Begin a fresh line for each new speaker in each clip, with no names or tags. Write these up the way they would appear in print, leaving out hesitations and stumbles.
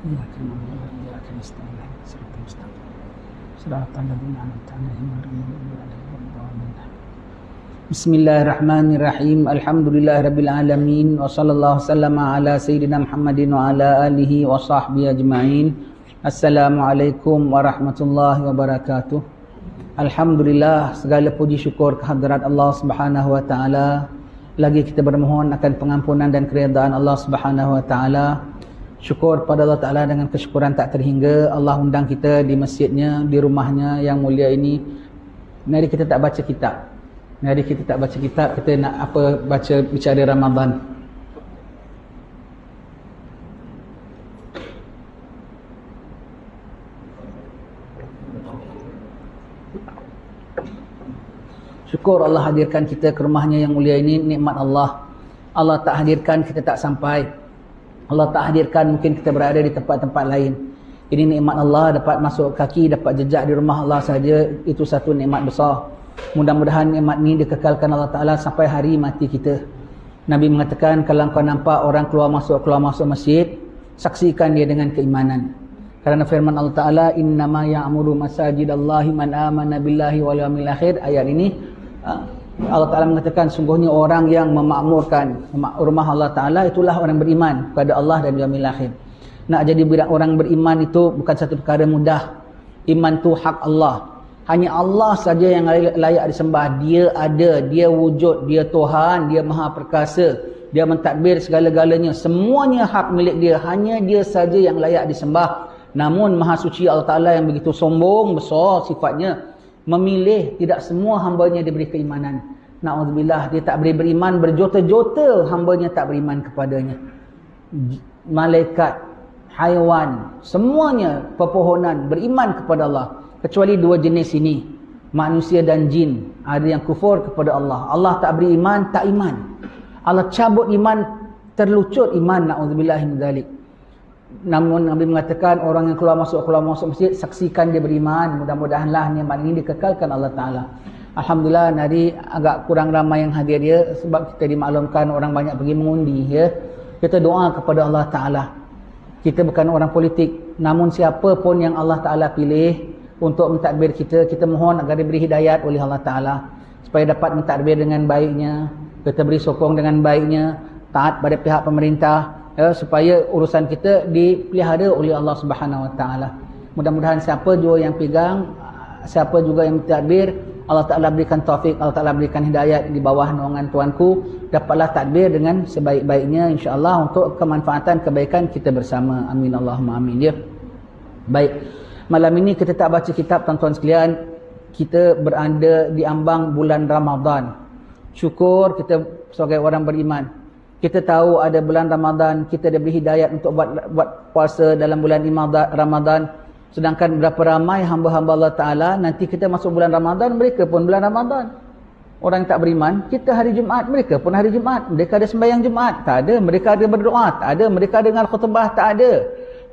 إياك نعبد وإياك نستعين صراط المستقيم صراط الذين أنعمت عليهم غير المغضوب عليهم ولا الضالين. Bismillahirrahmanirrahim. Alhamdulillahirabbil alamin wa sallallahu sallama ala sayyidina Muhammadin wa ala alihi wa sahbihi ajma'in. Assalamualaikum warahmatullahi wabarakatuh. Alhamdulillah, segala puji syukur kehadirat Allah Subhanahu wa taala. Lagi kita bermohon akan pengampunan dan keredaan Allah Subhanahu wa taala. Syukur pada Allah Ta'ala dengan kesyukuran tak terhingga. Allah undang kita di masjidnya, di rumahnya yang mulia ini. Mari kita tak baca kitab. Mari kita tak baca kitab, kita nak apa baca bicara Ramadan. Syukur Allah hadirkan kita ke rumahnya yang mulia ini, nikmat Allah. Allah tak hadirkan, kita tak sampai. Allah tak hadirkan, mungkin kita berada di tempat-tempat lain. Ini nikmat Allah, dapat masuk kaki, dapat jejak di rumah Allah saja, itu satu nikmat besar. Mudah-mudahan nikmat ini dikekalkan Allah Ta'ala sampai hari mati kita. Nabi mengatakan, kalau kau nampak orang keluar masuk masjid, saksikan dia dengan keimanan. Kerana firman Allah Ta'ala, innama ya'muru masajidallahi man amana billahi wal yawmil akhir. Ayat ini Allah Ta'ala mengatakan, sungguhnya orang yang memakmurkan rumah Allah Ta'ala, itulah orang beriman kepada Allah dan yaumil akhir. Nak jadi orang beriman itu bukan satu perkara mudah. Iman itu hak Allah. Hanya Allah saja yang layak disembah. Dia ada, dia wujud, dia Tuhan, dia maha perkasa, dia mentadbir segala-galanya. Semuanya hak milik dia. Hanya dia saja yang layak disembah. Namun maha suci Allah Ta'ala yang begitu sombong, besar sifatnya, memilih tidak semua hambanya diberi keimanan. Na'udzubillah, dia tak beri beriman, berjuta-juta hambanya tak beriman kepadanya. Malaikat, haiwan, semuanya pepohonan beriman kepada Allah. Kecuali dua jenis ini, manusia dan jin. Ada yang kufur kepada Allah. Allah tak beri iman, tak iman. Allah cabut iman, terlucut iman. Na'udzubillah min dzalik. Namun Nabi mengatakan orang yang keluar masuk masjid, saksikan dia beriman. Mudah-mudahanlah nikmat ini dikekalkan Allah Ta'ala. Alhamdulillah, hari agak kurang ramai yang hadir ya, sebab kita dimaklumkan orang banyak pergi mengundi ya. Kita doa kepada Allah Ta'ala. Kita bukan orang politik, namun siapa pun yang Allah Ta'ala pilih untuk mentadbir kita, kita mohon agar diberi hidayat oleh Allah Ta'ala supaya dapat mentadbir dengan baiknya. Kita beri sokong dengan baiknya, taat pada pihak pemerintah ya, supaya urusan kita dipelihara oleh Allah Subhanahu Wa Ta'ala. Mudah-mudahan siapa juga yang pegang, siapa juga yang mentadbir, Allah Ta'ala berikan taufik, Allah Ta'ala berikan hidayat di bawah naungan Tuanku, dapatlah tadbir dengan sebaik-baiknya insya-Allah untuk kemanfaatan kebaikan kita bersama. Amin Allahumma amin ya. Baik, malam ini kita tak baca kitab tuan-tuan sekalian. Kita berada di ambang bulan Ramadan. Syukur kita sebagai orang beriman. Kita tahu ada bulan Ramadan, kita diberi hidayat untuk buat puasa dalam bulan Ramadan. Sedangkan berapa ramai hamba-hamba Allah Ta'ala, nanti kita masuk bulan Ramadan, mereka pun bulan Ramadan. Orang yang tak beriman, kita hari Jumaat, mereka pun hari Jumaat. Mereka ada sembahyang Jumaat, tak ada. Mereka ada berdoa, tak ada. Mereka dengar khutbah, tak ada.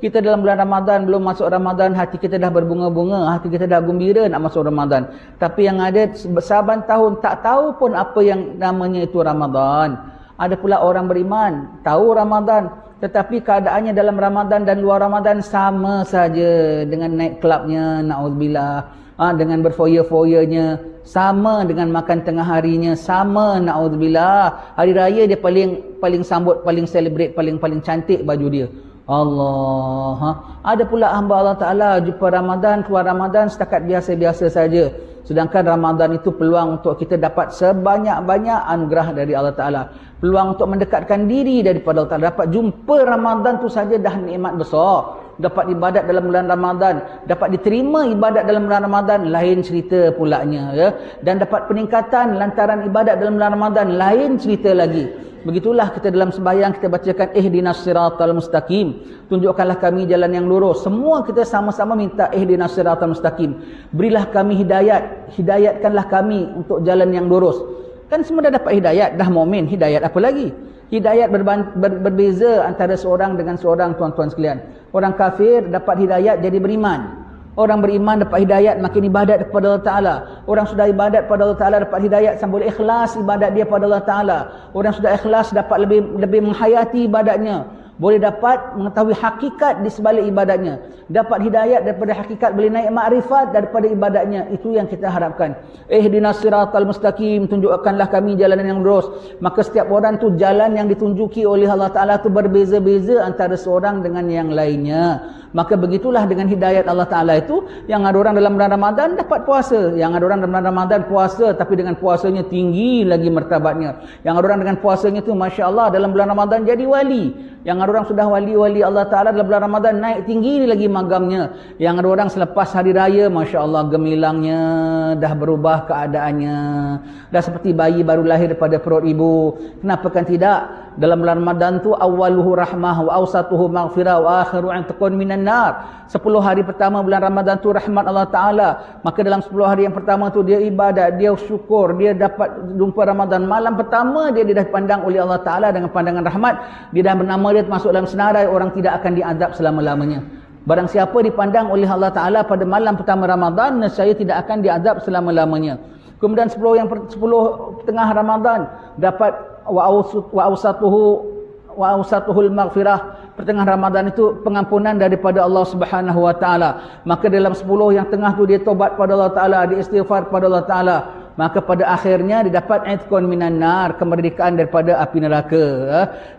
Kita dalam bulan Ramadan, belum masuk Ramadan, hati kita dah berbunga-bunga, hati kita dah gembira nak masuk Ramadan. Tapi yang ada saban tahun, tak tahu pun apa yang namanya itu Ramadan. Ada pula orang beriman, tahu Ramadan, tetapi keadaannya dalam Ramadan dan luar Ramadan sama saja, dengan naik kelabnya, na'udzubillah, dengan berfoya-foyanya, sama dengan makan tengah harinya, sama, na'udzubillah. Hari raya dia paling sambut, paling celebrate, paling cantik baju dia. Allah. Ada pula hamba Allah Ta'ala jumpa Ramadan, keluar Ramadan setakat biasa-biasa saja. Sedangkan Ramadan itu peluang untuk kita dapat sebanyak-banyak anugerah dari Allah Ta'ala. Peluang untuk mendekatkan diri daripada Allah Ta'ala. Dapat jumpa Ramadan tu saja dah nikmat besar. Dapat ibadat dalam bulan Ramadan, dapat diterima ibadat dalam bulan Ramadan, lain cerita pulaknya ya. Dan dapat peningkatan lantaran ibadat dalam bulan Ramadan, lain cerita lagi. Begitulah kita dalam sembahyang kita bacakan ihdinas siratal mustaqim, tunjukkanlah kami jalan yang lurus. Semua kita sama-sama minta ihdinas siratal mustaqim. Berilah kami hidayat, hidayatkanlah kami untuk jalan yang lurus. Kan semua dah dapat hidayat, dah mukmin, hidayat apa lagi? Hidayat berbeza antara seorang dengan seorang, tuan-tuan sekalian. Orang kafir dapat hidayat jadi beriman. Orang beriman dapat hidayat makin ibadat kepada Allah Ta'ala. Orang sudah ibadat kepada Allah Ta'ala dapat hidayat sambil ikhlas ibadat dia kepada Allah Ta'ala. Orang sudah ikhlas dapat lebih menghayati ibadatnya. boleh dapat mengetahui hakikat di sebalik ibadatnya, dapat hidayat daripada hakikat, boleh naik makrifat daripada ibadatnya. Itu yang kita harapkan. Ihdinas siratal mustaqim, tunjukkanlah kami jalan yang lurus. Maka setiap orang tu jalan yang ditunjuki oleh Allah Ta'ala tu berbeza-beza antara seorang dengan yang lainnya. Maka begitulah dengan hidayat Allah Ta'ala itu, yang ada orang dalam bulan Ramadan dapat puasa, yang ada orang dalam bulan Ramadan puasa tapi dengan puasanya tinggi lagi martabatnya, yang ada orang dengan puasanya tu Masya Allah dalam bulan Ramadan jadi wali, yang ada orang sudah wali-wali Allah Ta'ala dalam bulan Ramadan naik tinggi lagi magamnya, yang ada orang selepas hari raya Masya Allah gemilangnya dah berubah keadaannya, dah seperti bayi baru lahir daripada perut ibu. Kenapa kan tidak? Dalam bulan Ramadan tu awaluhu rahmah wa awsatuhu maghfirah wa akhiru antakun minan nar. 10 hari pertama bulan Ramadan tu rahmat Allah Ta'ala. Maka dalam 10 hari yang pertama tu dia ibadat, dia syukur, dia dapat jumpa Ramadan. Malam pertama dia dah dipandang oleh Allah Ta'ala dengan pandangan rahmat. Dia dah bernama dia masuk dalam senarai orang tidak akan diazab selama-lamanya. Barang siapa dipandang oleh Allah Ta'ala pada malam pertama Ramadan, nescaya tidak akan diazab selama-lamanya. Kemudian 10 tengah Ramadan dapat wa awsatuhul maghfirah. Pertengahan Ramadan itu pengampunan daripada Allah Subhanahu wa taala. Maka dalam 10 yang tengah tu dia tobat pada Allah Taala, dia istighfar pada Allah Taala. Maka pada akhirnya dia dapat itqun minan nar, kemerdekaan daripada api neraka.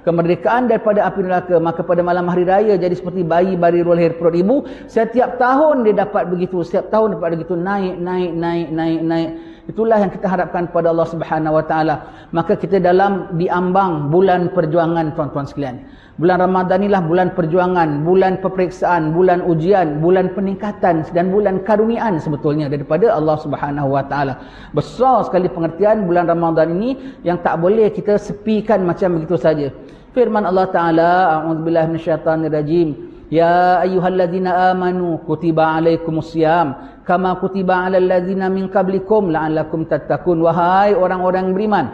Kemerdekaan daripada api neraka. Maka pada malam hari raya jadi seperti bayi baru lahir perut ibu. Setiap tahun dia dapat begitu, setiap tahun dapat begitu, naik. Itulah yang kita harapkan pada Allah Subhanahu wa taala. Maka kita dalam diambang bulan perjuangan tuan-tuan sekalian. Bulan Ramadan inilah bulan perjuangan, bulan peperiksaan, bulan ujian, bulan peningkatan dan bulan karuniaan sebetulnya daripada Allah Subhanahu wa taala. Besar sekali pengertian bulan Ramadan ini yang tak boleh kita sepikan macam begitu saja. Firman Allah Taala, a'udzubillahi minasyaitanirrajim. Ya ayyuhalladzina amanu kutiba alaikumusiyam kama kutiba alal ladzina min qablikum la'allakum tattaqun. Wahai orang-orang beriman,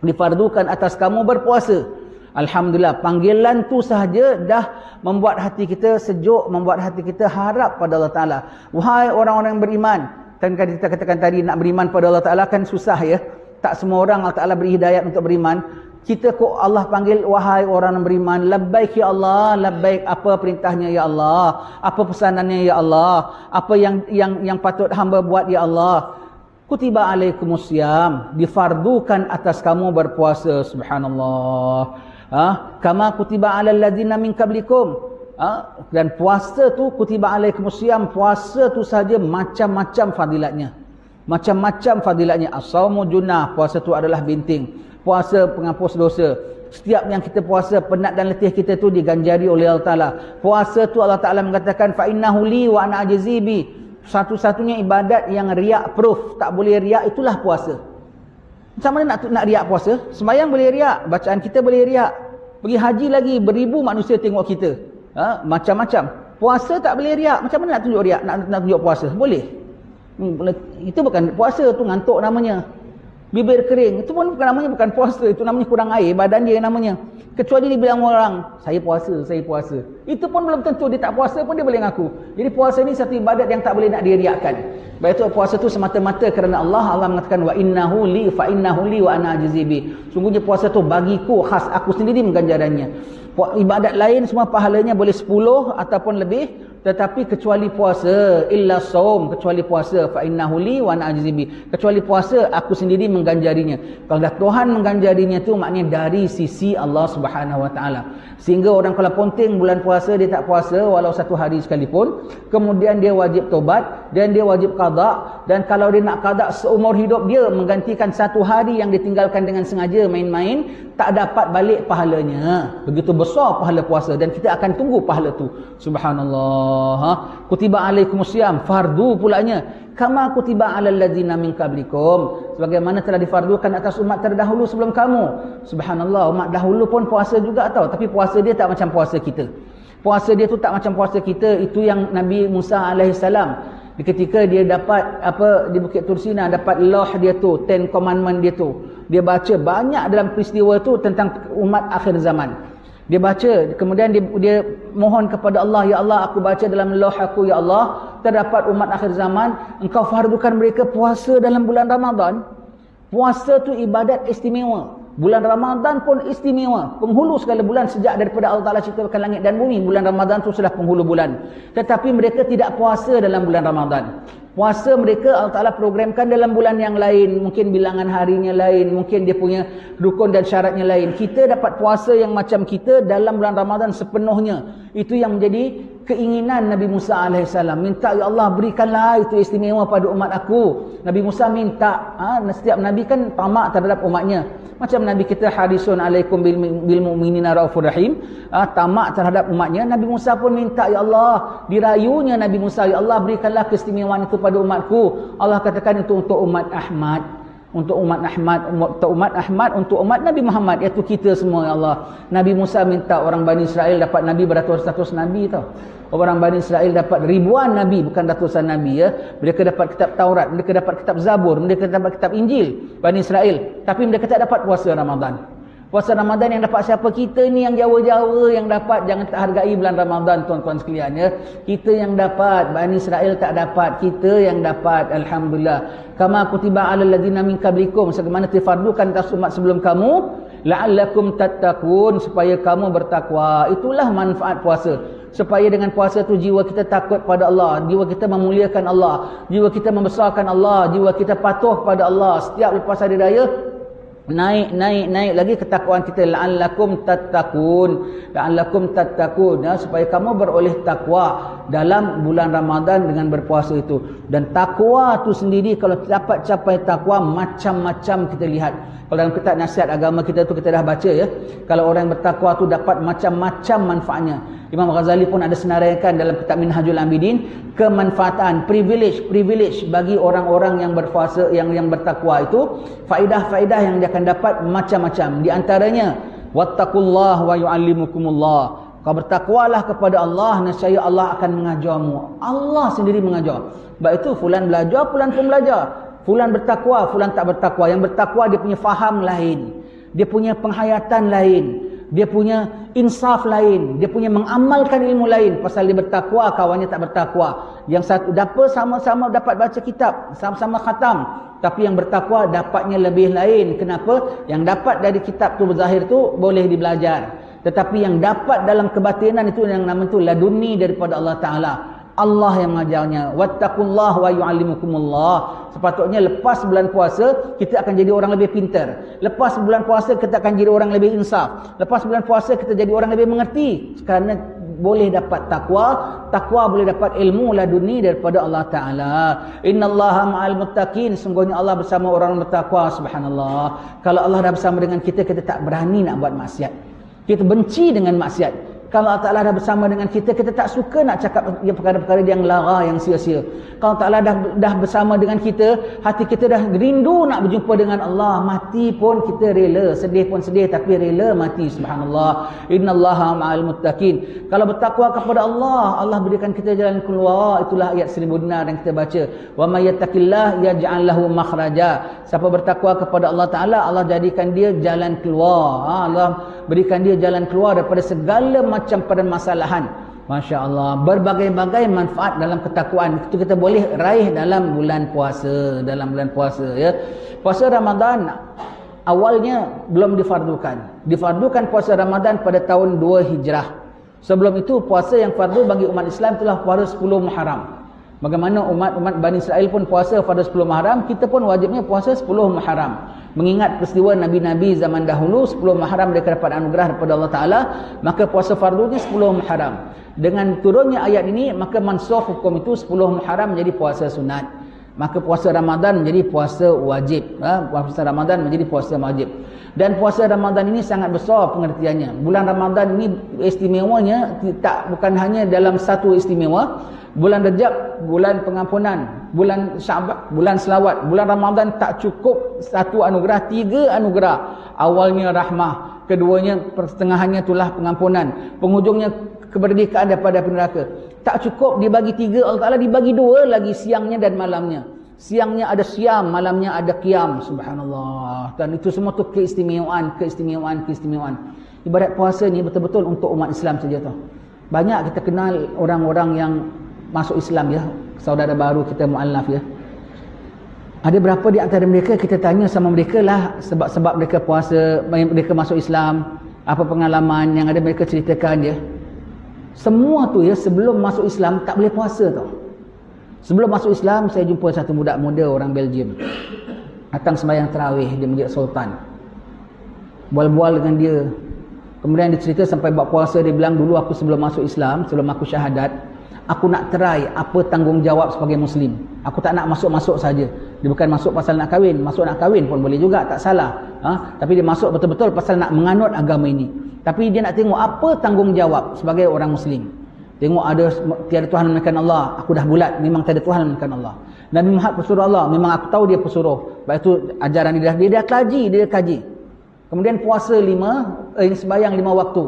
difardukan atas kamu berpuasa. Alhamdulillah, panggilan tu sahaja dah membuat hati kita sejuk, membuat hati kita harap pada Allah Ta'ala. Wahai orang-orang beriman, kan kita katakan tadi nak beriman pada Allah Ta'ala kan susah ya. Tak semua orang Allah Ta'ala beri hidayat untuk beriman. Kita kok Allah panggil wahai orang yang beriman, labbaik ya Allah, labbaik, apa perintahnya ya Allah, apa pesanannya ya Allah, apa yang patut hamba buat ya Allah. Kutiba alaikumusiyam, difardukan atas kamu berpuasa. Subhanallah. Kama kutiba alal ladzina min qablikum. Dan puasa tu kutiba alaikumusiyam, puasa tu saja macam-macam fadilatnya. Macam-macam fadilatnya. As-saumu junnah, puasa tu adalah binting. Puasa penghapus dosa. Setiap yang kita puasa, penat dan letih kita tu diganjari oleh Allah Ta'ala. Puasa tu Allah Ta'ala mengatakan fa innahu li wa ana ajzi bi. Satu-satunya ibadat yang riak proof, tak boleh riak, itulah puasa. Macam mana nak riak puasa? Sembahyang boleh riak, bacaan kita boleh riak. Pergi haji lagi, beribu manusia tengok kita. Macam-macam. Puasa tak boleh riak. Macam mana nak tunjuk riak? Nak tunjuk puasa? Boleh. Itu bukan puasa, tu ngantuk namanya. Bibir kering, itu pun bukan namanya, bukan puasa, itu namanya kurang air, badan dia namanya. Kecuali dia bilang orang, saya puasa. Itu pun belum tentu, dia tak puasa pun dia boleh ngaku. Jadi puasa ni satu ibadat yang tak boleh nak diriakkan. Baik itu puasa tu semata-mata kerana Allah mengatakan wa innahu li fa innahu li wa ana ajzi bi. Sungguhnya puasa tu bagiku, khas aku sendiri mengganjarannya. Ibadat lain semua pahalanya boleh 10 ataupun lebih, tetapi kecuali puasa, illa saum, kecuali puasa, fa innahu li wa ana ajzi bi. Kecuali puasa aku sendiri mengganjarinya. Kalau dah Tuhan mengganjarinya tu maknanya dari sisi Allah Subhanahu wa taala. Sehingga orang kalau ponting bulan puasa dia tak puasa walau 1 hari sekalipun, kemudian dia wajib tobat dan dia wajib qada, dan kalau dia nak qada seumur hidup dia menggantikan 1 hari yang ditinggalkan dengan sengaja main-main, tak dapat balik pahalanya. Begitu besar pahala puasa dan kita akan tunggu pahala tu. Subhanallah. Kutiba alaikumusiyam, fardu pulanya. Kama kutiba alal ladzina min qablikum, sebagaimana telah difardukan atas umat terdahulu sebelum kamu. Subhanallah, umat dahulu pun puasa juga tau, tapi puasa dia tak macam puasa kita. Puasa dia tu tak macam puasa kita. Itu yang Nabi Musa alaihissalam, ketika dia dapat di Bukit Tursina, dapat law dia tu, 10 commandment dia tu, dia baca banyak dalam peristiwa tu tentang umat akhir zaman. Dia baca, kemudian dia mohon kepada Allah, ya Allah, aku baca dalam lauh aku, ya Allah, terdapat umat akhir zaman, engkau fardukan mereka puasa dalam bulan Ramadan. Puasa tu ibadat istimewa. Bulan Ramadan pun istimewa, penghulu segala bulan sejak daripada Allah Ta'ala ciptakan langit dan bumi. Bulan Ramadan tu sudah penghulu bulan. Tetapi mereka tidak puasa dalam bulan Ramadan. Puasa mereka Allah Ta'ala programkan dalam bulan yang lain. Mungkin bilangan harinya lain, mungkin dia punya rukun dan syaratnya lain. Kita dapat puasa yang macam kita dalam bulan Ramadan sepenuhnya. Itu yang menjadi keinginan Nabi Musa AS. Minta, ya Allah berikanlah itu istimewa pada umat aku. Nabi Musa minta. Setiap Nabi kan tamak terhadap umatnya. Macam Nabi kita harisun alaikum bil mu'minina raufur rahim, tamak terhadap umatnya. Nabi Musa pun minta, ya Allah, dirayunya Nabi Musa, ya Allah berikanlah keistimewaan itu pada umatku. Allah katakan itu untuk umat Ahmad, untuk umat Ahmad, untuk umat Ahmad, untuk umat Nabi Muhammad, iaitu kita semua, ya Allah. Nabi Musa minta orang Bani Israel dapat Nabi beratus-ratus Nabi tau. Orang Bani Israel dapat ribuan Nabi, bukan ratusan Nabi ya. Mereka dapat kitab Taurat, mereka dapat kitab Zabur, mereka dapat kitab Injil, Bani Israel. Tapi mereka tak dapat puasa Ramadan. Puasa Ramadan yang dapat siapa? Kita ni yang Jawa-Jawa yang dapat. Jangan tak hargai bulan Ramadan tuan-tuan sekalian ya. Kita yang dapat, Bani Israel tak dapat, kita yang dapat. Alhamdulillah. Kama kutiba 'alal ladzina min qablikum, sebagaimana difardukan atas umat sebelum kamu, la'allakum tattaqun, supaya kamu bertakwa. Itulah manfaat puasa. Supaya dengan puasa tu jiwa kita takut pada Allah, jiwa kita memuliakan Allah, jiwa kita membesarkan Allah, jiwa kita patuh pada Allah. Setiap lepas hari raya naik lagi ketakwaan kita. La'allakum tattaqun, ya, supaya kamu beroleh takwa dalam bulan Ramadan dengan berpuasa itu. Dan takwa tu sendiri, kalau dapat capai takwa, macam-macam kita lihat. Kalau dalam kitab nasihat agama kita tu kita dah baca ya, kalau orang yang bertakwa tu dapat macam-macam manfaatnya. Imam Ghazali pun ada senaraikan dalam kitab Minhajul Abidin, kemanfaatan, privilege bagi orang-orang yang berpuasa, yang bertakwa itu, faedah-faedah yang dia akan dapat macam-macam. Di antaranya, wattaqullah wa yu'allimukumullah. Kau bertakwalah kepada Allah, nescaya Allah akan mengajarmu. Allah sendiri mengajar. Sebab itu fulan belajar, fulan pun belajar. Fulan bertakwa, fulan tak bertakwa. Yang bertakwa dia punya faham lain, dia punya penghayatan lain, dia punya insaf lain, dia punya mengamalkan ilmu lain. Pasal dia bertakwa, kawannya tak bertakwa. Yang satu dapat sama-sama dapat baca kitab, sama-sama khatam, tapi yang bertakwa dapatnya lebih lain. Kenapa? Yang dapat dari kitab tu berzahir tu boleh dibelajar, tetapi yang dapat dalam kebatinan itu yang nama itu laduni daripada Allah Ta'ala. Allah yang mengajarnya. Wattaqullah wa yu'allimukumullah. Sepatutnya lepas bulan puasa kita akan jadi orang lebih pintar. Lepas bulan puasa kita akan jadi orang lebih insaf. Lepas bulan puasa kita jadi orang lebih mengerti, kerana boleh dapat takwa boleh dapat ilmu laduni daripada Allah Ta'ala. Innallaha ma'al muttaqin, sungguhnya Allah bersama orang bertakwa. Subhanallah. Kalau Allah dah bersama dengan kita, kita tak berani nak buat maksiat, kita benci dengan maksiat. Kalau Allah Ta'ala dah bersama dengan kita, kita tak suka nak cakap perkara-perkara yang lara, yang sia-sia. Kalau Allah Ta'ala dah bersama dengan kita, hati kita dah rindu nak berjumpa dengan Allah. Mati pun kita rela, sedih pun sedih, tapi rela mati. Subhanallah. Innallaha ma'al muttaqin. Kalau bertakwa kepada Allah, Allah berikan kita jalan keluar. Itulah ayat seribu dinar yang kita baca. Wa may yattaqillah yaj'al lahu makhraja. Siapa bertakwa kepada Allah Ta'ala, Allah jadikan dia jalan keluar. Allah berikan dia jalan keluar daripada segala macam permasalahan. Masya Allah. Berbagai-bagai manfaat dalam ketakwaan itu kita boleh raih dalam bulan puasa. Ya. Puasa Ramadan awalnya belum difardukan. Difardukan puasa Ramadan pada tahun 2 Hijrah. Sebelum itu puasa yang fardu bagi umat Islam itulah puasa 10 Muharram. Bagaimana umat Bani Israel pun puasa pada 10 Muharram, kita pun wajibnya puasa 10 Muharram. Mengingat peristiwa Nabi-Nabi zaman dahulu, 10 Muharram mereka dapat anugerah daripada Allah Ta'ala, maka puasa fardunya 10 Muharram. Dengan turunnya ayat ini, maka mansukh hukum itu 10 Muharram menjadi puasa sunat. Maka puasa Ramadan menjadi puasa wajib. Puasa Ramadan menjadi puasa wajib. Dan puasa Ramadan ini sangat besar pengertiannya. Bulan Ramadan ini istimewanya bukan hanya dalam satu istimewa. Bulan Rejab, bulan pengampunan. Bulan Syaban, bulan selawat. Bulan Ramadan tak cukup satu anugerah, 3 anugerah. Awalnya rahmah, keduanya pertengahannya itulah pengampunan, penghujungnya kemerdekaan daripada neraka. Tak cukup dibagi 3, Allah Ta'ala dibagi 2 lagi, siangnya dan malamnya. Siangnya ada siam, malamnya ada qiyam. Subhanallah. Dan itu semua tu keistimewaan. Ibadat puasa ni betul-betul untuk umat Islam saja tu. Banyak kita kenal orang-orang yang masuk Islam ya, saudara baru kita mu'allaf ya. Ada berapa di antara mereka kita tanya sama mereka lah sebab-sebab mereka puasa, mereka masuk Islam, apa pengalaman yang ada mereka ceritakan dia. Semua tu ya sebelum masuk Islam tak boleh puasa tau. Sebelum masuk Islam saya jumpa satu budak muda orang Belgium. Datang sembahyang tarawih di Masjid Sultan. Bual-bual dengan dia. Kemudian dia cerita sampai buat puasa, dia bilang dulu aku sebelum masuk Islam, sebelum aku syahadat, aku nak try apa tanggungjawab sebagai Muslim. Aku tak nak masuk-masuk saja. Dia bukan masuk pasal nak kahwin. Masuk nak kahwin pun boleh juga, tak salah. Tapi dia masuk betul-betul pasal nak menganut agama ini. Tapi dia nak tengok apa tanggungjawab sebagai orang Muslim. Tengok ada tiada Tuhan melainkan Allah. Aku dah bulat, memang tiada Tuhan melainkan Allah. Nabi Muhammad pesuruh Allah, memang aku tahu dia pesuruh. Lepas itu ajaran dia dah kaji. Kemudian puasa sembahyang 5 waktu.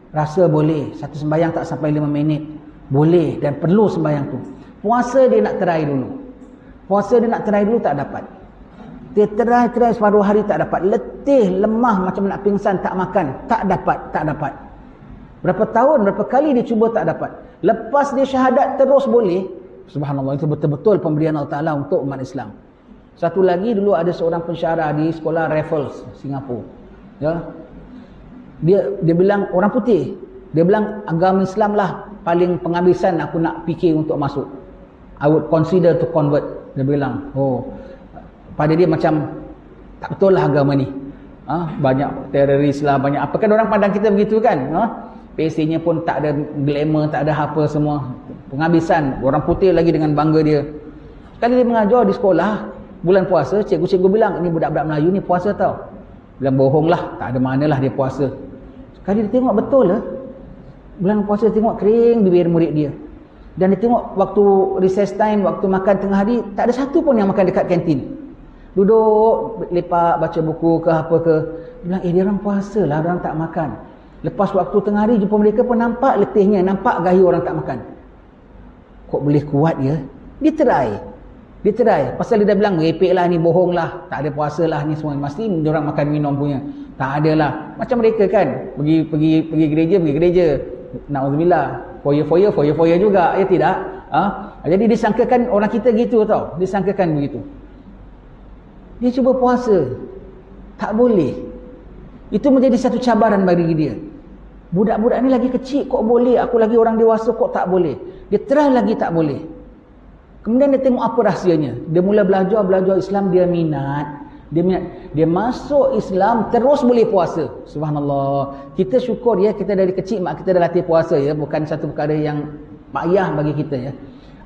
Rasa boleh, satu sembahyang tak sampai 5 minit. Boleh dan perlu sembahyang tu. Puasa dia nak try dulu. Tak dapat. Dia try separuh hari tak dapat. Letih, lemah macam nak pingsan, tak makan. Tak dapat. Berapa tahun, berapa kali dia cuba tak dapat. Lepas dia syahadat terus boleh. Subhanallah, itu betul-betul pemberian Allah Ta'ala untuk umat Islam. Satu lagi, dulu ada seorang pensyarah di sekolah Raffles, Singapura. Ya. Dia bilang orang putih. Dia bilang agama Islam lah paling penghabisan aku nak fikir untuk masuk. I would consider to convert. Dia bilang, pada dia macam tak betul lah agama ni. Banyak teroris lah, banyak apa kan orang pandang kita begitu kan. PC-nya pun tak ada glamour, tak ada apa semua. Penghabisan. Orang putih lagi dengan bangga dia. Sekali dia mengajar di sekolah, bulan puasa, cikgu-cikgu bilang, ini budak-budak Melayu ni puasa tau. Bilang bohong lah, tak ada manalah dia puasa. Sekali dia tengok betul lah. Bulan puasa tengok kering bibir murid dia. Dan dia tengok waktu recess time, waktu makan tengah hari, tak ada satu pun yang makan dekat kantin. Duduk, lepak, baca buku ke apa ke. Dia bilang, dia orang puasa lah, orang tak makan. Lepas waktu tengah hari, jumpa mereka pun nampak letihnya, nampak gayu orang tak makan. Kok boleh kuat ya? Dia try. Pasal dia dah bilang, repek lah ni, bohong lah. Tak ada puasa lah ni semua. Mesti orang makan minum punya. Tak ada lah. Macam mereka kan, pergi gereja. Na'udzubillah. Foya juga. Ya tidak? Jadi disangkakan orang kita gitu tau. Disangkakan begitu. Dia cuba puasa. Tak boleh. Itu menjadi satu cabaran bagi dia. Budak-budak ni lagi kecil kok boleh. Aku lagi orang dewasa kok tak boleh. Dia try lagi tak boleh. Kemudian dia tengok apa rahsianya. Dia mula belajar Islam, dia minat. Dia masuk Islam terus boleh puasa. Subhanallah. Kita syukur ya, kita dari kecil mak kita dah latih puasa ya, bukan satu perkara yang payah bagi kita ya.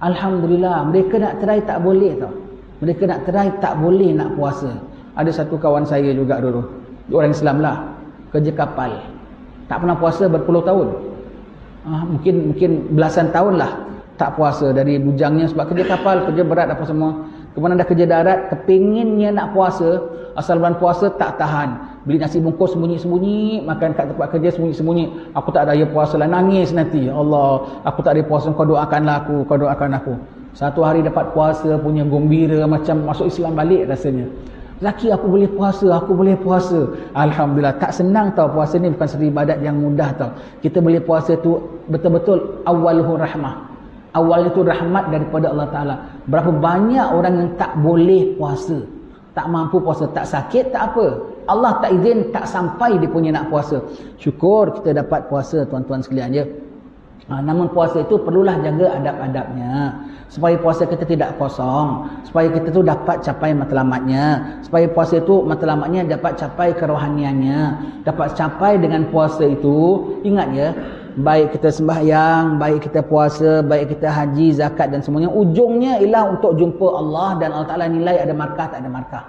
Alhamdulillah, mereka nak try tak boleh tau. Mereka nak try tak boleh nak puasa. Ada satu kawan saya juga dulu, orang Islam lah, kerja kapal. Tak pernah puasa berpuluh tahun. Mungkin belasan tahun lah tak puasa dari bujangnya sebab kerja kapal, kerja berat apa semua. Kemudian dah kerja darat, kepinginnya nak puasa, asal bulan puasa tak tahan. Beli nasi bungkus sembunyi-sembunyi, makan kat tempat kerja sembunyi-sembunyi. Aku tak ada puasa lah, nangis nanti. Allah, aku tak ada puasa, kau doakanlah aku, kau doakan aku. Satu hari dapat puasa, punya gembira macam masuk Islam balik rasanya. Laki aku boleh puasa. Alhamdulillah. Tak senang tau, puasa ni bukan satu ibadat yang mudah tau. Kita boleh puasa tu betul-betul awaluhu rahmah. Awal itu rahmat daripada Allah Ta'ala. Berapa banyak orang yang tak boleh puasa, tak mampu puasa, tak sakit, tak apa. Allah tak izin, tak sampai dia punya nak puasa. Syukur kita dapat puasa tuan-tuan sekalian ya. Namun puasa itu perlulah jaga adab-adabnya. Supaya puasa kita tidak kosong. Supaya kita tu dapat capai matlamatnya. Supaya puasa itu matlamatnya dapat capai kerohaniannya. Dapat capai dengan puasa itu. Ingat ya, baik kita sembahyang, baik kita puasa, baik kita haji, zakat dan semuanya, ujungnya ialah untuk jumpa Allah dan Allah Ta'ala nilai ada markah tak ada markah.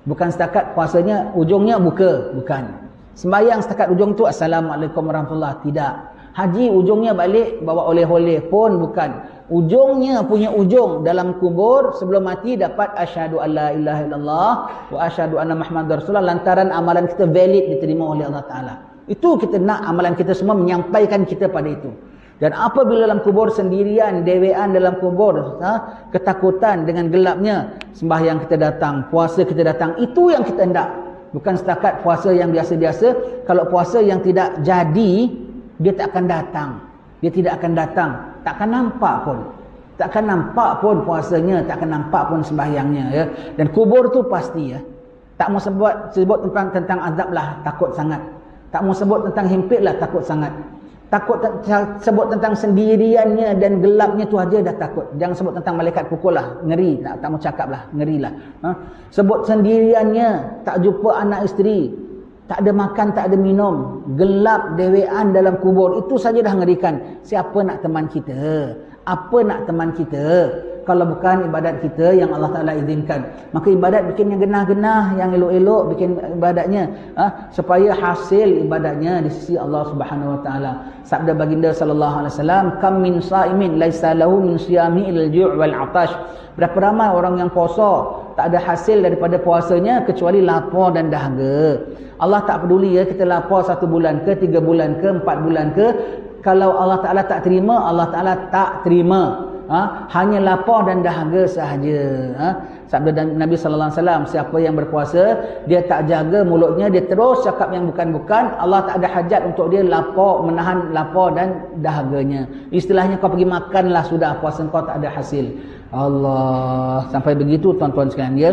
Bukan setakat puasanya ujungnya buka, bukan. Sembahyang setakat ujung tu Assalamualaikum warahmatullahi, tidak. Haji ujungnya balik bawa oleh-oleh pun bukan. Ujungnya punya ujung dalam kubur sebelum mati dapat asyhadu alla ilaha illallah wa asyhadu anna muhammadar rasulullah, lantaran amalan kita valid diterima oleh Allah Ta'ala. Itu kita nak amalan kita semua menyampaikan kita pada itu. Dan apabila dalam kubur sendirian, dewean dalam kubur, ketakutan dengan gelapnya, sembahyang kita datang, puasa kita datang, itu yang kita hendak. Bukan setakat puasa yang biasa-biasa. Kalau puasa yang tidak jadi, dia tak akan datang. Dia tidak akan datang. Tak akan nampak pun. takkan nampak pun puasanya, takkan nampak pun sembahyangnya ya. Dan kubur tu pasti ya. Tak mau sebut tentang azab lah, takut sangat. Tak mau sebut tentang himpit lah, takut sangat. Takut sebut tentang sendiriannya dan gelapnya tu aja dah takut. Jangan sebut tentang malaikat pukul lah, ngeri. Tak mau cakap lah, ngeri lah. Sebut sendiriannya, tak jumpa anak isteri, tak ada makan, tak ada minum, gelap dewean dalam kubur, itu saja dah ngerikan. Siapa nak teman kita? Apa nak teman kita kalau bukan ibadat kita yang Allah Ta'ala izinkan? Maka ibadat bikin yang genah-genah, yang elok-elok, bikin ibadatnya supaya hasil ibadatnya di sisi Allah Subhanahu Wa Ta'ala. Sabda baginda sallallahu alaihi wasallam, kam min saimin laisa lahu min siyami ilal ju' wal 'atash. Berapa ramai orang yang puasa tak ada hasil daripada puasanya kecuali lapar dan dahaga. Allah tak peduli ya kita lapar 1 bulan ke, 3 bulan ke, 4 bulan ke. Kalau Allah Ta'ala tak terima, Allah Ta'ala tak terima. Hanya lapar dan dahaga sahaja. Sabda Nabi sallallahu alaihi wasallam, siapa yang berpuasa dia tak jaga mulutnya, dia terus cakap yang bukan-bukan, Allah tak ada hajat untuk dia lapar, menahan lapar dan dahaganya. Istilahnya kau pergi makanlah sudah, puasa kau tak ada hasil. Allah, sampai begitu tuan-tuan sekalian ya.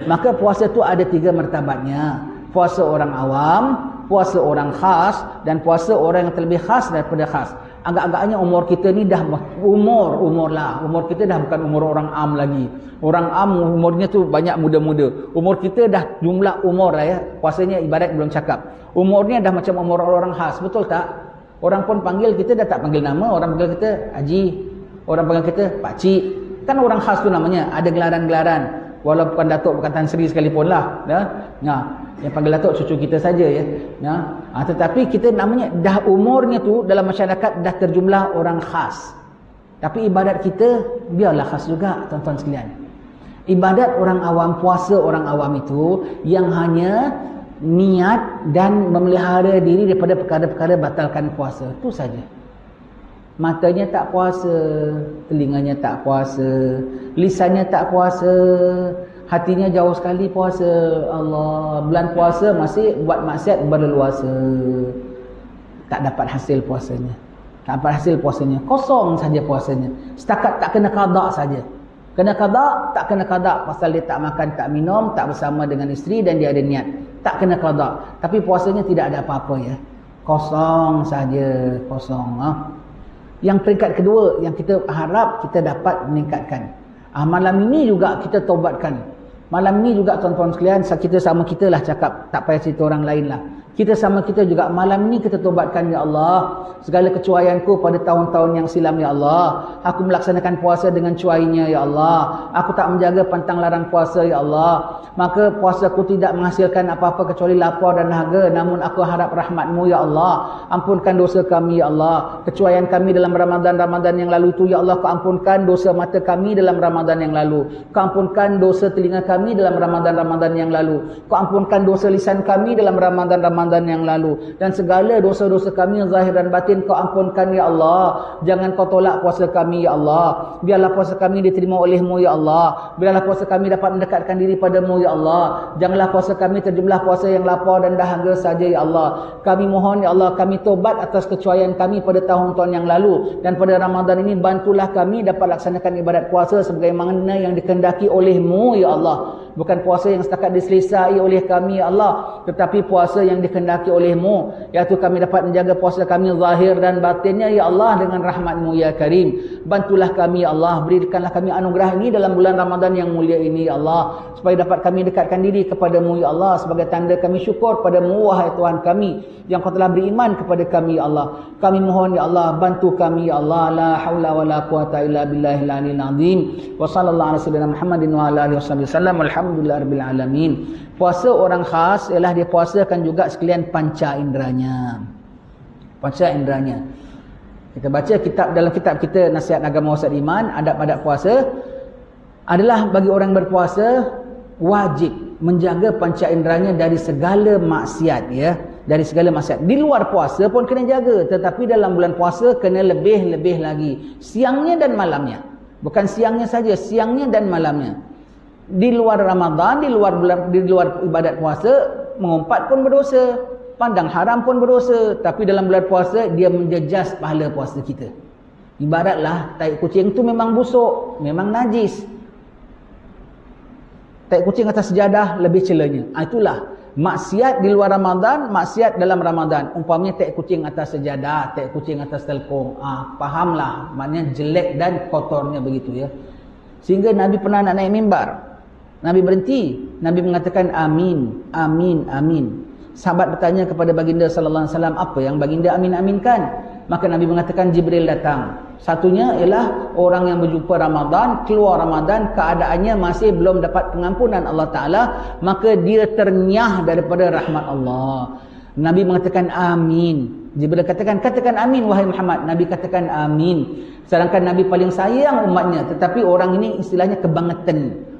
Maka puasa tu ada 3 martabatnya. Puasa orang awam, puasa orang khas, dan puasa orang yang terlebih khas daripada khas. Agak-agaknya umur kita ni dah umur kita dah bukan umur orang am lagi. Orang am umurnya tu banyak muda-muda. Umur kita dah jumlah umur lah ya. Puasanya ibadat belum cakap. Umurnya dah macam umur orang khas, betul tak? Orang pun panggil kita dah tak panggil nama, orang panggil kita haji, orang panggil kita pakcik. Kan orang khas tu namanya, ada gelaran-gelaran. Walaupun bukan Datuk, bukan Tan Sri sekalipun lah. Yang panggil Datuk cucu kita saja ya. Tetapi kita namanya dah umurnya tu dalam masyarakat dah terjumlah orang khas. Tapi ibadat kita biarlah khas juga tuan-tuan sekalian. Ibadat orang awam, puasa orang awam itu yang hanya niat dan memelihara diri daripada perkara-perkara batalkan puasa. Itu saja. Matanya tak puasa, telinganya tak puasa, lisannya tak puasa, hatinya jauh sekali puasa. Allah, bulan puasa masih buat maksiat berleluasa. Tak dapat hasil puasanya. Tak dapat hasil puasanya. Kosong saja puasanya. Setakat tak kena qada saja. Kena qada, tak kena qada pasal dia tak makan, tak minum, tak bersama dengan isteri dan dia ada niat. Tak kena qada. Tapi puasanya tidak ada apa-apa ya. Kosong saja, kosong. Yang peringkat kedua yang kita harap kita dapat meningkatkan. Malam ini juga kita taubatkan. Malam ini juga tuan-tuan sekalian, kita sama kita lah cakap, tak payah cerita orang lain lah. Kita sama kita juga malam ini kita taubatkan, ya Allah, segala kecuaianku pada tahun-tahun yang silam, ya Allah. Aku melaksanakan puasa dengan cuainya, ya Allah. Aku tak menjaga pantang larang puasa, ya Allah. Maka puasaku tidak menghasilkan apa-apa kecuali lapar dan dahaga. Namun aku harap rahmat-Mu, ya Allah. Ampunkan dosa kami, ya Allah. Kecuaian kami dalam Ramadan yang lalu itu, ya Allah. Kau ampunkan dosa mata kami dalam Ramadan yang lalu. Kau ampunkan dosa telinga kami dalam Ramadan yang lalu. Kau ampunkan dosa lisan kami dalam Ramadan yang lalu. Dan segala dosa-dosa kami zahir dan batin Kau ampunkan, ya Allah. Jangan Kau tolak puasa kami, ya Allah. Biarlah puasa kami diterima oleh-Mu, ya Allah. Biarlah puasa kami dapat mendekatkan diri pada-Mu, ya Allah. Janganlah puasa kami terjumlah puasa yang lapar dan dahaga saja, ya Allah. Kami mohon, ya Allah, kami tobat atas kecuaian kami pada tahun-tahun yang lalu. Dan pada Ramadan ini bantulah kami dapat laksanakan ibadat puasa sebagaimana yang dikehendaki oleh-Mu, ya Allah. Bukan puasa yang setakat diselesai oleh kami, ya Allah, tetapi puasa yang dikehendaki oleh-Mu, iaitu kami dapat menjaga puasa kami zahir dan batinnya, ya Allah, dengan rahmat-Mu, ya Karim. Bantulah kami, ya Allah. Berikanlah kami anugerah ini dalam bulan Ramadan yang mulia ini, ya Allah, supaya dapat kami dekatkan diri kepada-Mu, ya Allah, sebagai tanda kami syukur pada-Mu, wahai Tuhan kami, yang Kau telah beriman kepada kami, ya Allah. Kami mohon, ya Allah, bantu kami, ya Allah. La haula wa la quwata illa billahil aliyil azim. Wa sallallahu ala sayyidina Muhammadin wa ala alihi wasallam. Alhamdulillahirabbil alamin. Puasa orang khas ialah dia puasakan juga sekalian panca inderanya. Panca inderanya. Kita baca dalam kitab kita Nasihat Agama Wasat Iman, adab-adab puasa adalah bagi orang berpuasa wajib menjaga panca inderanya dari segala maksiat, ya. Dari segala maksiat. Di luar puasa pun kena jaga, tetapi dalam bulan puasa kena lebih-lebih lagi. Siangnya dan malamnya. Bukan siangnya saja, siangnya dan malamnya. Di luar Ramadan, di luar ibadat puasa, mengumpat pun berdosa, pandang haram pun berdosa, tapi dalam bulan puasa dia menjejas pahala puasa kita. Ibaratlah tai kucing tu memang busuk, memang najis. Tai kucing atas sejadah lebih celanya. Itulah maksiat di luar Ramadan, maksiat dalam Ramadan. Umpamanya tai kucing atas sejadah, tai kucing atas telpung. Fahamlah, maknanya jelek dan kotornya begitu ya. Sehingga Nabi pernah nak naik mimbar. Nabi berhenti. Nabi mengatakan amin, amin, amin. Sahabat bertanya kepada baginda sallallahu alaihi wasallam, apa yang baginda amin-aminkan? Maka Nabi mengatakan Jibril datang. Satunya ialah orang yang berjumpa Ramadan, keluar Ramadan, keadaannya masih belum dapat pengampunan Allah Ta'ala, maka dia ternyah daripada rahmat Allah. Nabi mengatakan amin. Jibril katakan amin wahai Muhammad. Nabi katakan amin. Sedangkan Nabi paling sayang umatnya, tetapi orang ini istilahnya kebangetan.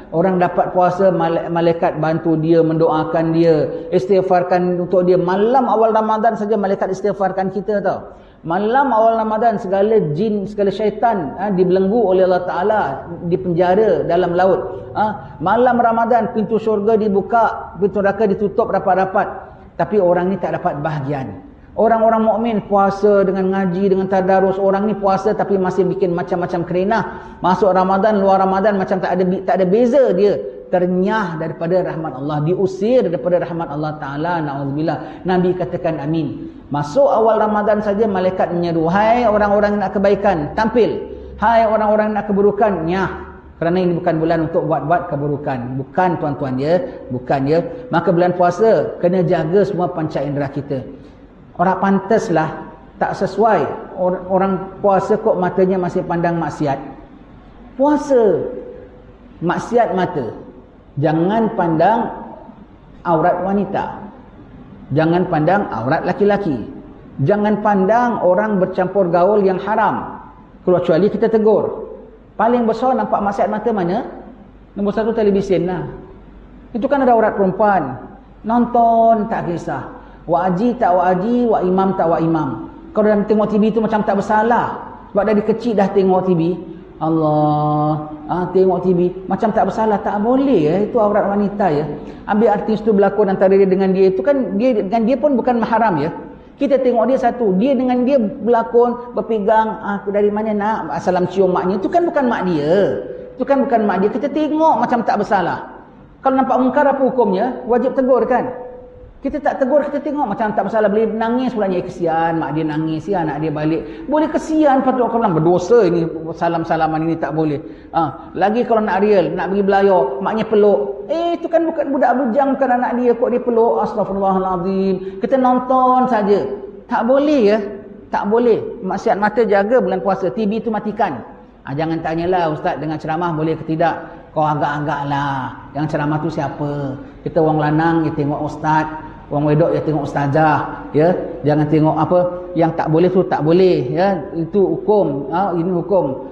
Orang dapat puasa, malaikat bantu dia, mendoakan dia, istighfarkan untuk dia. Malam awal Ramadan saja malaikat istighfarkan kita tau. Malam awal Ramadan segala jin, segala syaitan dibelenggu oleh Allah Ta'ala, dipenjara dalam laut. Malam Ramadan pintu syurga dibuka, pintu neraka ditutup rapat-rapat. Tapi orang ni tak dapat bahagian. Orang-orang mukmin puasa dengan ngaji, dengan tadarus. Orang ni puasa tapi masih bikin macam-macam kerenah. Masuk Ramadan, luar Ramadan macam tak ada beza dia. Ternyah daripada rahmat Allah, diusir daripada rahmat Allah Ta'ala. Na'udzubillah. Nabi katakan amin. Masuk awal Ramadan saja malaikat menyeru, hai orang-orang yang nak kebaikan, tampil. Hai orang-orang yang nak keburukan, nyah. Kerana ini bukan bulan untuk buat-buat keburukan. Bukan tuan-tuan ya, bukan ya. Maka bulan puasa kena jaga semua panca indera kita. Orang pantaslah tak sesuai. Orang puasa kok matanya masih pandang maksiat. Puasa maksiat mata. Jangan pandang aurat wanita. Jangan pandang aurat laki-laki. Jangan pandang orang bercampur gaul yang haram. Kecuali kita tegur. Paling besar nampak maksiat mata mana? Nombor satu, televisyen lah. Itu kan ada aurat perempuan. Nonton tak kisah. Wa'aji tak wa'aji, wa imam tak wa imam. Kalau dalam tengok TV tu macam tak bersalah. Sebab dari kecil dah tengok TV. Allah, tengok TV macam tak bersalah. Tak boleh ya, itu aurat wanita ya. Ambil artis tu berlakon antara dia dengan dia, itu kan dia dengan dia pun bukan mahram ya. Kita tengok dia satu, dia dengan dia berlakon, berpegang, dari mana nak salam cium maknya, itu kan bukan mak dia. Itu kan bukan mak dia. Kita tengok macam tak bersalah. Kalau nampak mungkar apa hukumnya? Wajib tegur kan? Kita tak tegur, kita tengok macam tak bersalah. Boleh nangis pula, kesian mak dia nangis ya, anak dia balik. Boleh kesian, patut kau bilang berdosa ini, salam-salaman ini tak boleh. Lagi kalau nak real, nak pergi belayar, maknya peluk. Itu kan bukan budak bujang, bukan anak dia, kok dia peluk. Astaghfirullahalazim. Kita nonton saja. Tak boleh ya. Tak boleh. Maksiat mata jaga bulan puasa. TV tu matikan. Jangan tanyalah ustaz dengan ceramah boleh ke tidak. Kau agak-agak lah. Yang ceramah tu siapa? Kita orang lanang, dia tengok ustaz. Orang wedok dia tengok ustazah, ya. Jangan tengok apa yang tak boleh tu tak boleh, ya. Itu hukum, ini hukum.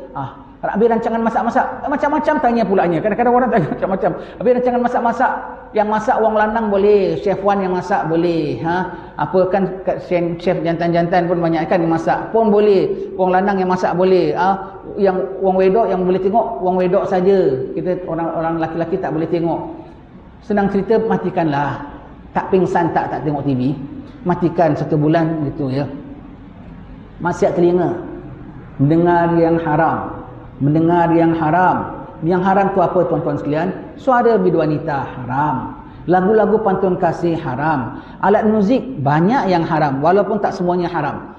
Habis rancangan masak-masak, macam-macam tanya pulanya. Kadang-kadang orang tanya macam-macam. Habis rancangan masak-masak, yang masak orang lanang boleh, chef Wan yang masak boleh, apa kan chef jantan-jantan pun banyak kan yang masak pun boleh. Orang lanang yang masak boleh. Yang orang wedok yang boleh tengok, orang wedok saja. Kita orang laki-laki tak boleh tengok. Senang cerita, matikanlah. Tak pingsan tak tengok TV, matikan 1 bulan gitu ya. Maksiat telinga, mendengar yang haram. Mendengar yang haram. Yang haram tu apa tuan-tuan sekalian? Suara bidu wanita haram. Lagu-lagu pantun kasih haram. Alat muzik banyak yang haram, walaupun tak semuanya haram.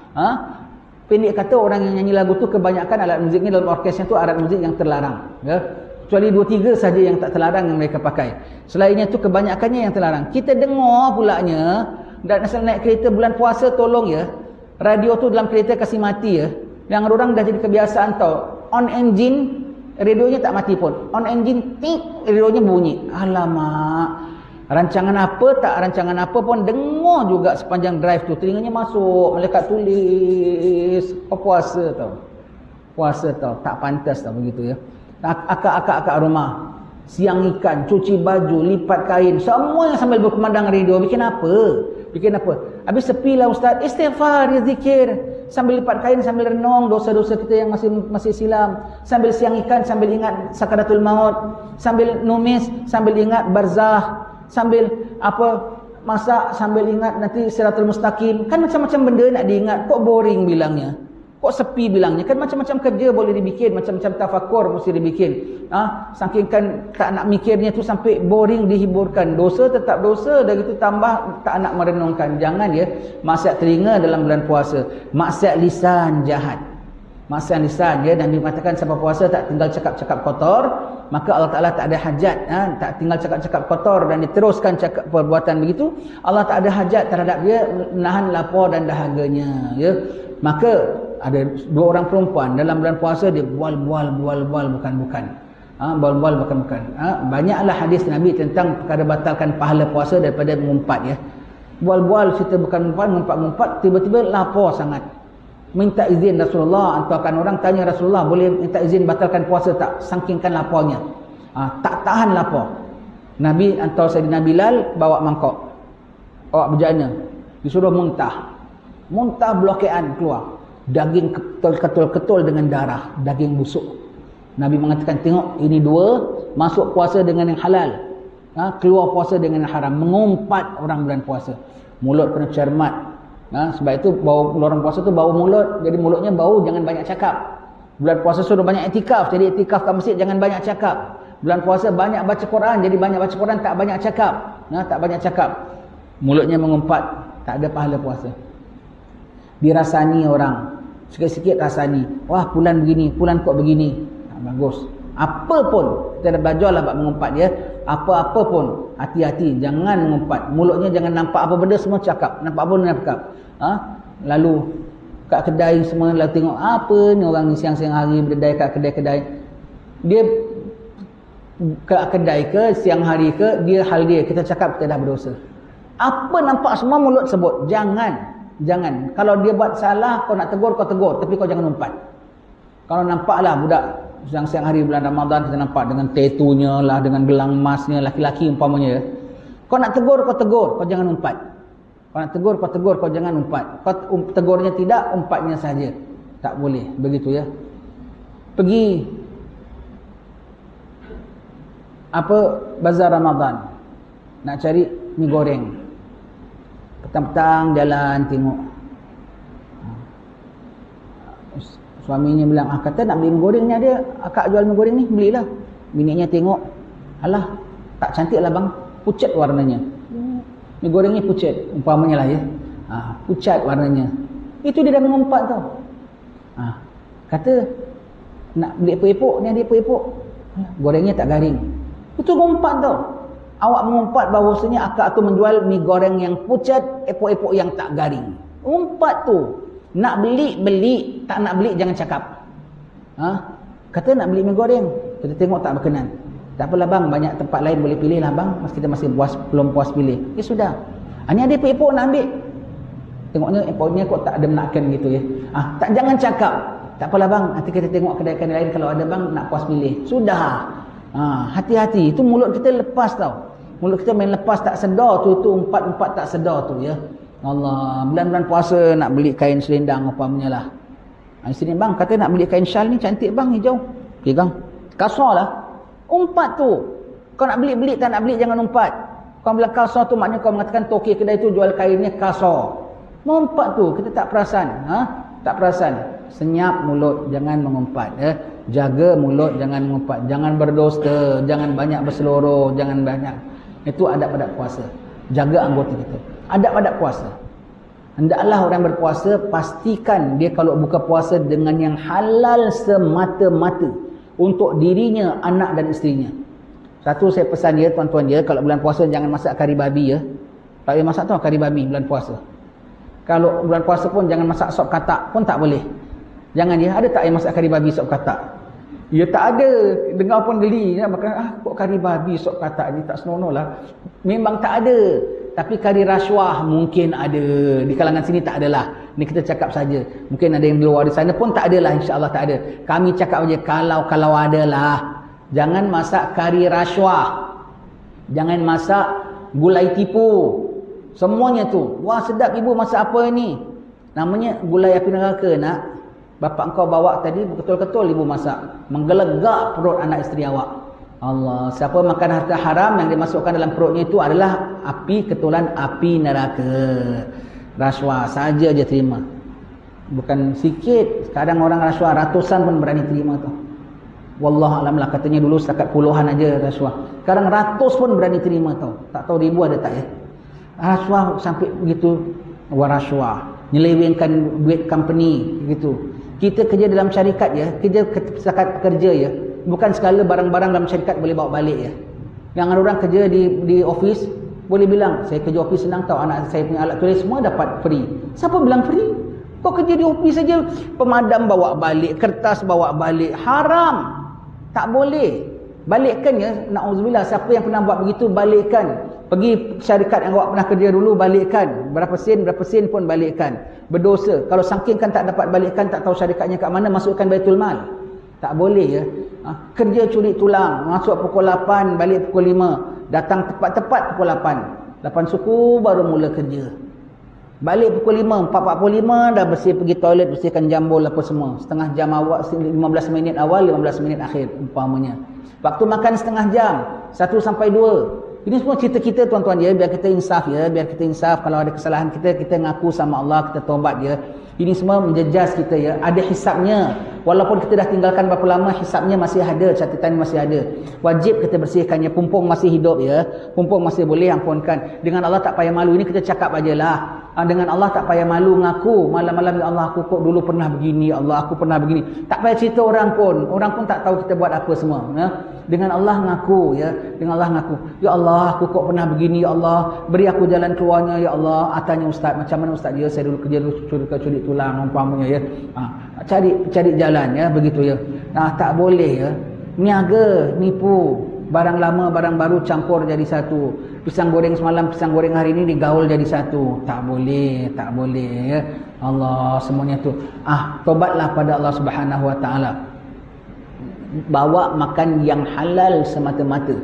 Pendek kata, orang yang nyanyi lagu tu kebanyakan alat muziknya dalam orkesnya tu alat muzik yang terlarang, ya. Kecuali 2-3 saja yang tak terlarang yang mereka pakai. Selainnya tu kebanyakannya yang terlarang. Kita dengar pulanya, dan asal naik kereta bulan puasa, tolong ya, radio tu dalam kereta kasih mati ya. Yang orang dah jadi kebiasaan tau. On engine, radionya tak mati pun. On engine, tik, radionya bunyi. Alamak. Rancangan apa pun dengar juga sepanjang drive tu. Telinganya masuk, malaikat tulis. Puasa tau. Puasa tau. Tak pantas tau begitu ya. Akak-akak rumah, siang ikan, cuci baju, lipat kain, semuanya sambil berkumandang radio. Bikin apa? Habis sepi lah ustaz, istighfar, zikir, sambil lipat kain, sambil renung dosa-dosa kita yang masih silam, sambil siang ikan, sambil ingat sakaratul maut, sambil numis, sambil ingat barzah, sambil masak, sambil ingat nanti siratul mustaqim. Kan macam-macam benda nak diingat. Kok boring bilangnya? Kok sepi bilangnya? Kan macam-macam kerja boleh dibikin, macam-macam tafakur mesti dibikin. Saking kan tak nak mikirnya tu sampai boring, dihiburkan. Dosa tetap dosa, dah gitu tambah tak nak merenungkan. Jangan ya, maksiat telinga dalam bulan puasa, maksiat lisan jahat. Maksiat lisan ya, dan dikatakan siapa puasa tak tinggal cakap-cakap kotor, maka Allah Ta'ala tak ada hajat, tak tinggal cakap-cakap kotor dan diteruskan cakap perbuatan begitu, Allah tak ada hajat terhadap dia menahan lapar dan dahaganya ya. Maka ada dua orang perempuan dalam bulan puasa dia bual-bual bukan-bukan. Bual-bual bukan-bukan. Banyaklah hadis Nabi tentang perkara batalkan pahala puasa daripada mengumpat ya. Bual-bual cerita bukan-bukan, ngumpat-ngumpat, tiba-tiba lapar sangat. Minta izin Rasulullah, akan orang tanya Rasulullah, boleh minta izin batalkan puasa tak? Sangkingkan laparnya. Tak tahan lapar. Nabi atau Sayyidina Bilal bawa mangkok. Bawa bejana. Disuruh muntah. Muntah blokean keluar. Daging ketul-ketul dengan darah, daging busuk. Nabi mengatakan, tengok ini dua masuk puasa dengan yang halal, keluar puasa dengan yang haram. Mengumpat orang bulan puasa, mulut kena cermat. Sebab itu bau orang puasa tu bau mulut, jadi mulutnya bau, jangan banyak cakap. Bulan puasa suruh banyak iktikaf, jadi iktikaf kat masjid jangan banyak cakap. Bulan puasa banyak baca Quran, jadi banyak baca Quran, tak banyak cakap. Tak banyak cakap, mulutnya mengumpat, tak ada pahala puasa. Dirasani orang, sikit-sikit rasani, wah bulan begini, bulan kok begini, bagus. Apa pun, kita dah belajar lah bab mengumpat ya. Apa-apa pun, hati-hati, jangan mengumpat. Mulutnya jangan nampak apa benda, semua cakap. Nampak apa benda, cakap. Lalu kat kedai semua, lalu tengok apa ni orang ni siang-siang hari berdaya kat kedai-kedai. Dia kat kedai ke, siang hari ke, dia hal dia, kita cakap kita dah berdosa. Apa nampak semua mulut sebut, jangan. Kalau dia buat salah, kau nak tegur, kau tegur, tapi kau jangan umpat. Kalau nampaklah budak siang-siang hari bulan Ramadan, kita nampak dengan tatunya lah, dengan gelang emasnya, laki-laki umpamanya, kau nak tegur, kau tegur, kau jangan umpat. Kau nak tegur, kau tegur, kau jangan umpat. Kau tegurnya tidak, umpatnya saja. Tak boleh begitu ya. Pergi bazar Ramadan, nak cari mi goreng. Petang-petang jalan tengok, suaminya bilang, kata nak beli mi goreng ni, ada akak jual mi goreng ni, belilah. Bininya tengok, alah tak cantik lah bang, pucat warnanya. Mi goreng ni pucat, umpamanya lah ya. Pucat warnanya. Itu dia dah mengumpat tau. Kata nak beli epok-epok, ni ada epok-epok, gorengnya tak garing. Itu ngumpat tau. Awak mengumpat bahawasanya akak tu menjual mi goreng yang pucat, epok-epok yang tak garing. Umpat tu. Nak beli, tak nak beli jangan cakap. Kata nak beli mi goreng, kita tengok tak berkenan. Tak apalah bang, banyak tempat lain boleh pilih lah bang, kita masih belum puas pilih. Ya sudah. Ini ada epok-epok nak ambil. Tengoknya epoknya kok tak ada menakkan gitu ya. Jangan cakap. Tak apalah bang, nanti kita tengok kedai-kedai lain kalau ada bang, nak puas pilih. Sudah. Hati-hati, itu mulut kita lepas tau. Mulut kita main lepas tak sedar tu, itu umpat-umpat tak sedar tu ya. Allah, bulan-bulan puasa nak beli kain selendang umpamanya lah. Sini bang, kata nak beli kain syal ni cantik bang, hijau. Pegang. Kasar lah. Umpat tu. Kau nak beli, tak nak beli jangan umpat. Kau bilang kasar tu maknanya kau mengatakan toki kedai tu jual kainnya kasar. Mengumpat tu, kita tak perasan. Tak perasan. Senyap mulut, jangan mengumpat ya. Jaga mulut, jangan mengumpat. Jangan berdusta, jangan banyak berseloroh, jangan banyak. Itu adab-adab puasa. Jaga anggota kita. Adab-adab puasa. Hendaklah orang berpuasa pastikan dia kalau buka puasa dengan yang halal semata-mata untuk dirinya, anak dan isterinya. Satu saya pesan dia, tuan-tuan dia, kalau bulan puasa jangan masak kari babi ya. Tak boleh masak tau kari babi bulan puasa. Kalau bulan puasa pun jangan masak sop katak pun tak boleh. Jangan dia, ada tak yang masak kari babi sop katak? Ya tak ada. Dengar pun geli ya, makan kok kari babi sop katak ni, tak senonoh lah. Memang tak ada. Tapi kari rasuah mungkin ada. Di kalangan sini tak adalah. Ni kita cakap saja. Mungkin ada yang di luar di sana pun tak adalah, insya-Allah tak ada. Kami cakap aja kalau adalah. Jangan masak kari rasuah. Jangan masak gulai tipu. Semuanya tu. Wah sedap ibu masak apa ni? Namanya gulai api neraka nak. Bapak kau bawa tadi betul-betul ibu masak. Menggelegak perut anak isteri awak. Allah, siapa makan harta haram yang dimasukkan dalam perutnya itu adalah api, ketulan api neraka. Rasuah saja dia terima. Bukan sikit. Sekarang orang rasuah ratusan pun berani terima tu. Wallahualam lah, katanya dulu setakat puluhan aja rasuah. Sekarang ratus pun berani terima tau. Tak tahu ribu ada tak ya. Rasuah sampai begitu. Rasuah. Nyelewengkan duit company gitu. Kita kerja dalam syarikat ya, kerja setakat pekerja ya. Bukan segala barang-barang dalam syarikat boleh bawa balik ya. Yang ada orang kerja di office boleh bilang, saya kerja office senang tau, anak saya punya alat tulis semua dapat free. Siapa bilang free? Kau kerja di office saja, pemadam bawa balik, kertas bawa balik, haram. Tak boleh. Balikkan ya, na'udzubillah, siapa yang pernah buat begitu, balikkan. Pergi syarikat yang awak pernah kerja dulu, balikkan. Berapa sen pun balikkan. Berdosa. Kalau sangkingkan tak dapat balikkan, tak tahu syarikatnya kat mana, masukkan Baitul Mal. Tak boleh ya. Kerja curi tulang, masuk pukul 8, balik pukul 5. Datang tepat-tepat pukul 8. 8 suku baru mula kerja. Balik pukul 5, 4.45 dah bersih, pergi toilet, bersihkan jambul apa semua. Setengah jam awal, 15 minit awal, 15 minit akhir umpamanya. Waktu makan setengah jam, 1 sampai 2. Ini semua cerita kita tuan-tuan ya, biar kita insaf ya, biar kita insaf. Kalau ada kesalahan kita ngaku sama Allah, kita taubat ya. Ini semua menjejas kita ya, ada hisapnya. Walaupun kita dah tinggalkan berapa lama, hisapnya masih ada, catatan masih ada. Wajib kita bersihkannya, pumpung masih hidup ya. Pumpung masih boleh ampunkan. Dengan Allah tak payah malu, ini kita cakap ajalah. Dengan Allah tak payah malu, ngaku malam-malam, ya Allah aku kok dulu pernah begini, ya Allah aku pernah begini. Tak payah cerita orang pun tak tahu kita buat apa semua ya. Dengan Allah ngaku ya, dengan Allah ngaku, ya Allah aku kok pernah begini, ya Allah beri aku jalan keluarnya, ya Allah. Tanya ustaz, macam mana ustaz? Ya saya dulu kerja curi tulang umpamanya ya. Cari jalan ya, begitu ya. Tak boleh ya niaga, nipu, barang lama barang baru campur jadi satu. Pisang goreng semalam, pisang goreng hari ini digaul jadi satu. Tak boleh ya. Allah semuanya tu. Tobatlah pada Allah Subhanahu Wa Taala. Bawa makan yang halal semata-mata.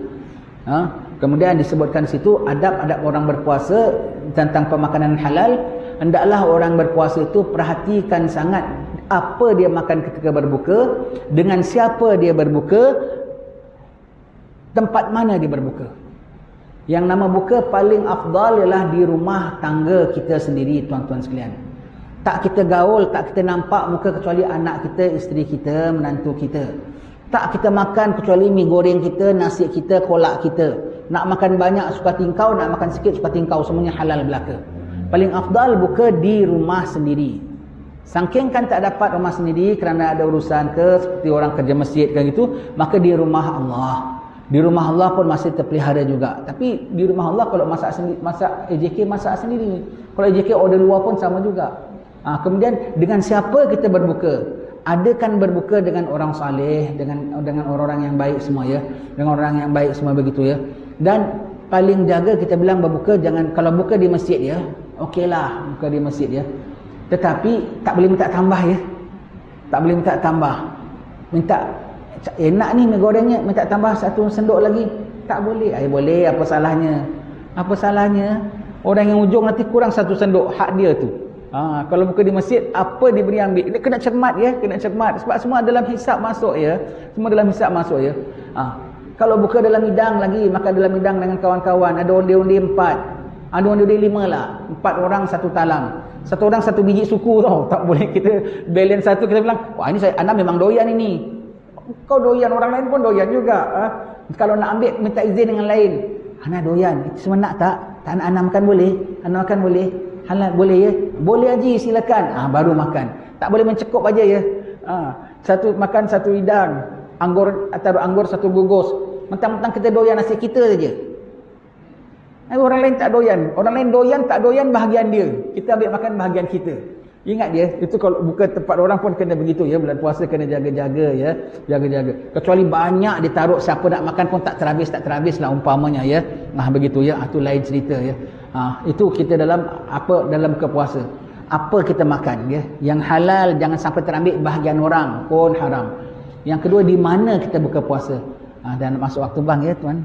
Kemudian disebutkan situ adab-adab orang berpuasa tentang pemakanan halal. Hendaklah orang berpuasa itu perhatikan sangat apa dia makan ketika berbuka, dengan siapa dia berbuka, tempat mana dia berbuka. Yang nama buka paling afdal ialah di rumah tangga kita sendiri tuan-tuan sekalian. Tak kita gaul, tak kita nampak muka kecuali anak kita, isteri kita, menantu kita. Tak kita makan kecuali mi goreng kita, nasi kita, kolak kita. Nak makan banyak suka tingkau, nak makan sikit suka tingkau, semuanya halal belaka. Paling afdal buka di rumah sendiri. Sangking kan tak dapat rumah sendiri kerana ada urusan ke, seperti orang kerja masjid kan gitu, maka di rumah Allah. Di rumah Allah pun masih terpelihara juga. Tapi di rumah Allah kalau masak sendiri, masak AJK masak sendiri. Kalau AJK order luar pun sama juga. Kemudian dengan siapa kita berbuka? Adakan berbuka dengan orang saleh, dengan orang-orang yang baik semua ya. Dengan orang yang baik semua begitu ya. Dan paling jaga kita bilang berbuka, jangan kalau buka di masjid ya. Okeylah buka di masjid ya. Tetapi tak boleh minta tambah ya. Tak boleh minta tambah. Minta enak ni mi gorengnya, minta tambah 1 sendok lagi. Tak boleh. Boleh, apa salahnya? Apa salahnya? Orang yang ujung nanti kurang 1 sendok, hak dia tu. Kalau buka di masjid, apa diberi ambil. Ini kena cermat ya, kena cermat. Sebab semua dalam hisap masuk ya. Semua dalam hisap masuk ya. Kalau buka dalam hidang lagi, makan dalam hidang dengan kawan-kawan, ada onde-onde 4. Ada onde-onde 5 lah. 4 orang 1 talam. 1 orang 1 biji suku tau. Tak boleh kita balance satu, kita bilang, wah ini Ana memang doyan ini. Kau doyan, orang lain pun doyan juga. Kalau nak ambil, minta izin dengan lain. Ana doyan, itu semua nak tak? Tak nak Ana makan boleh? Ana makan boleh? Halal boleh ya? Boleh haji, silakan. Baru makan. Tak boleh mencekup aja ya. Makan 1 hidang. Anggur atau anggur 1 bungkus. Mentang-mentang kita doyan nasi kita saja. Orang lain tak doyan. Orang lain doyan, tak doyan bahagian dia. Kita ambil makan bahagian kita. Ingat dia, itu kalau buka tempat orang pun kena begitu ya. Bulan puasa kena jaga-jaga ya. Jaga-jaga. Kecuali banyak ditaruh, siapa nak makan pun tak terhabis lah umpamanya ya. Begitu ya. Itu lain cerita ya. Itu kita dalam buka puasa. Apa kita makan ya. Yang halal jangan sampai terambil bahagian orang pun haram. Yang kedua, di mana kita buka puasa. Dan masuk waktu bang ya tuan.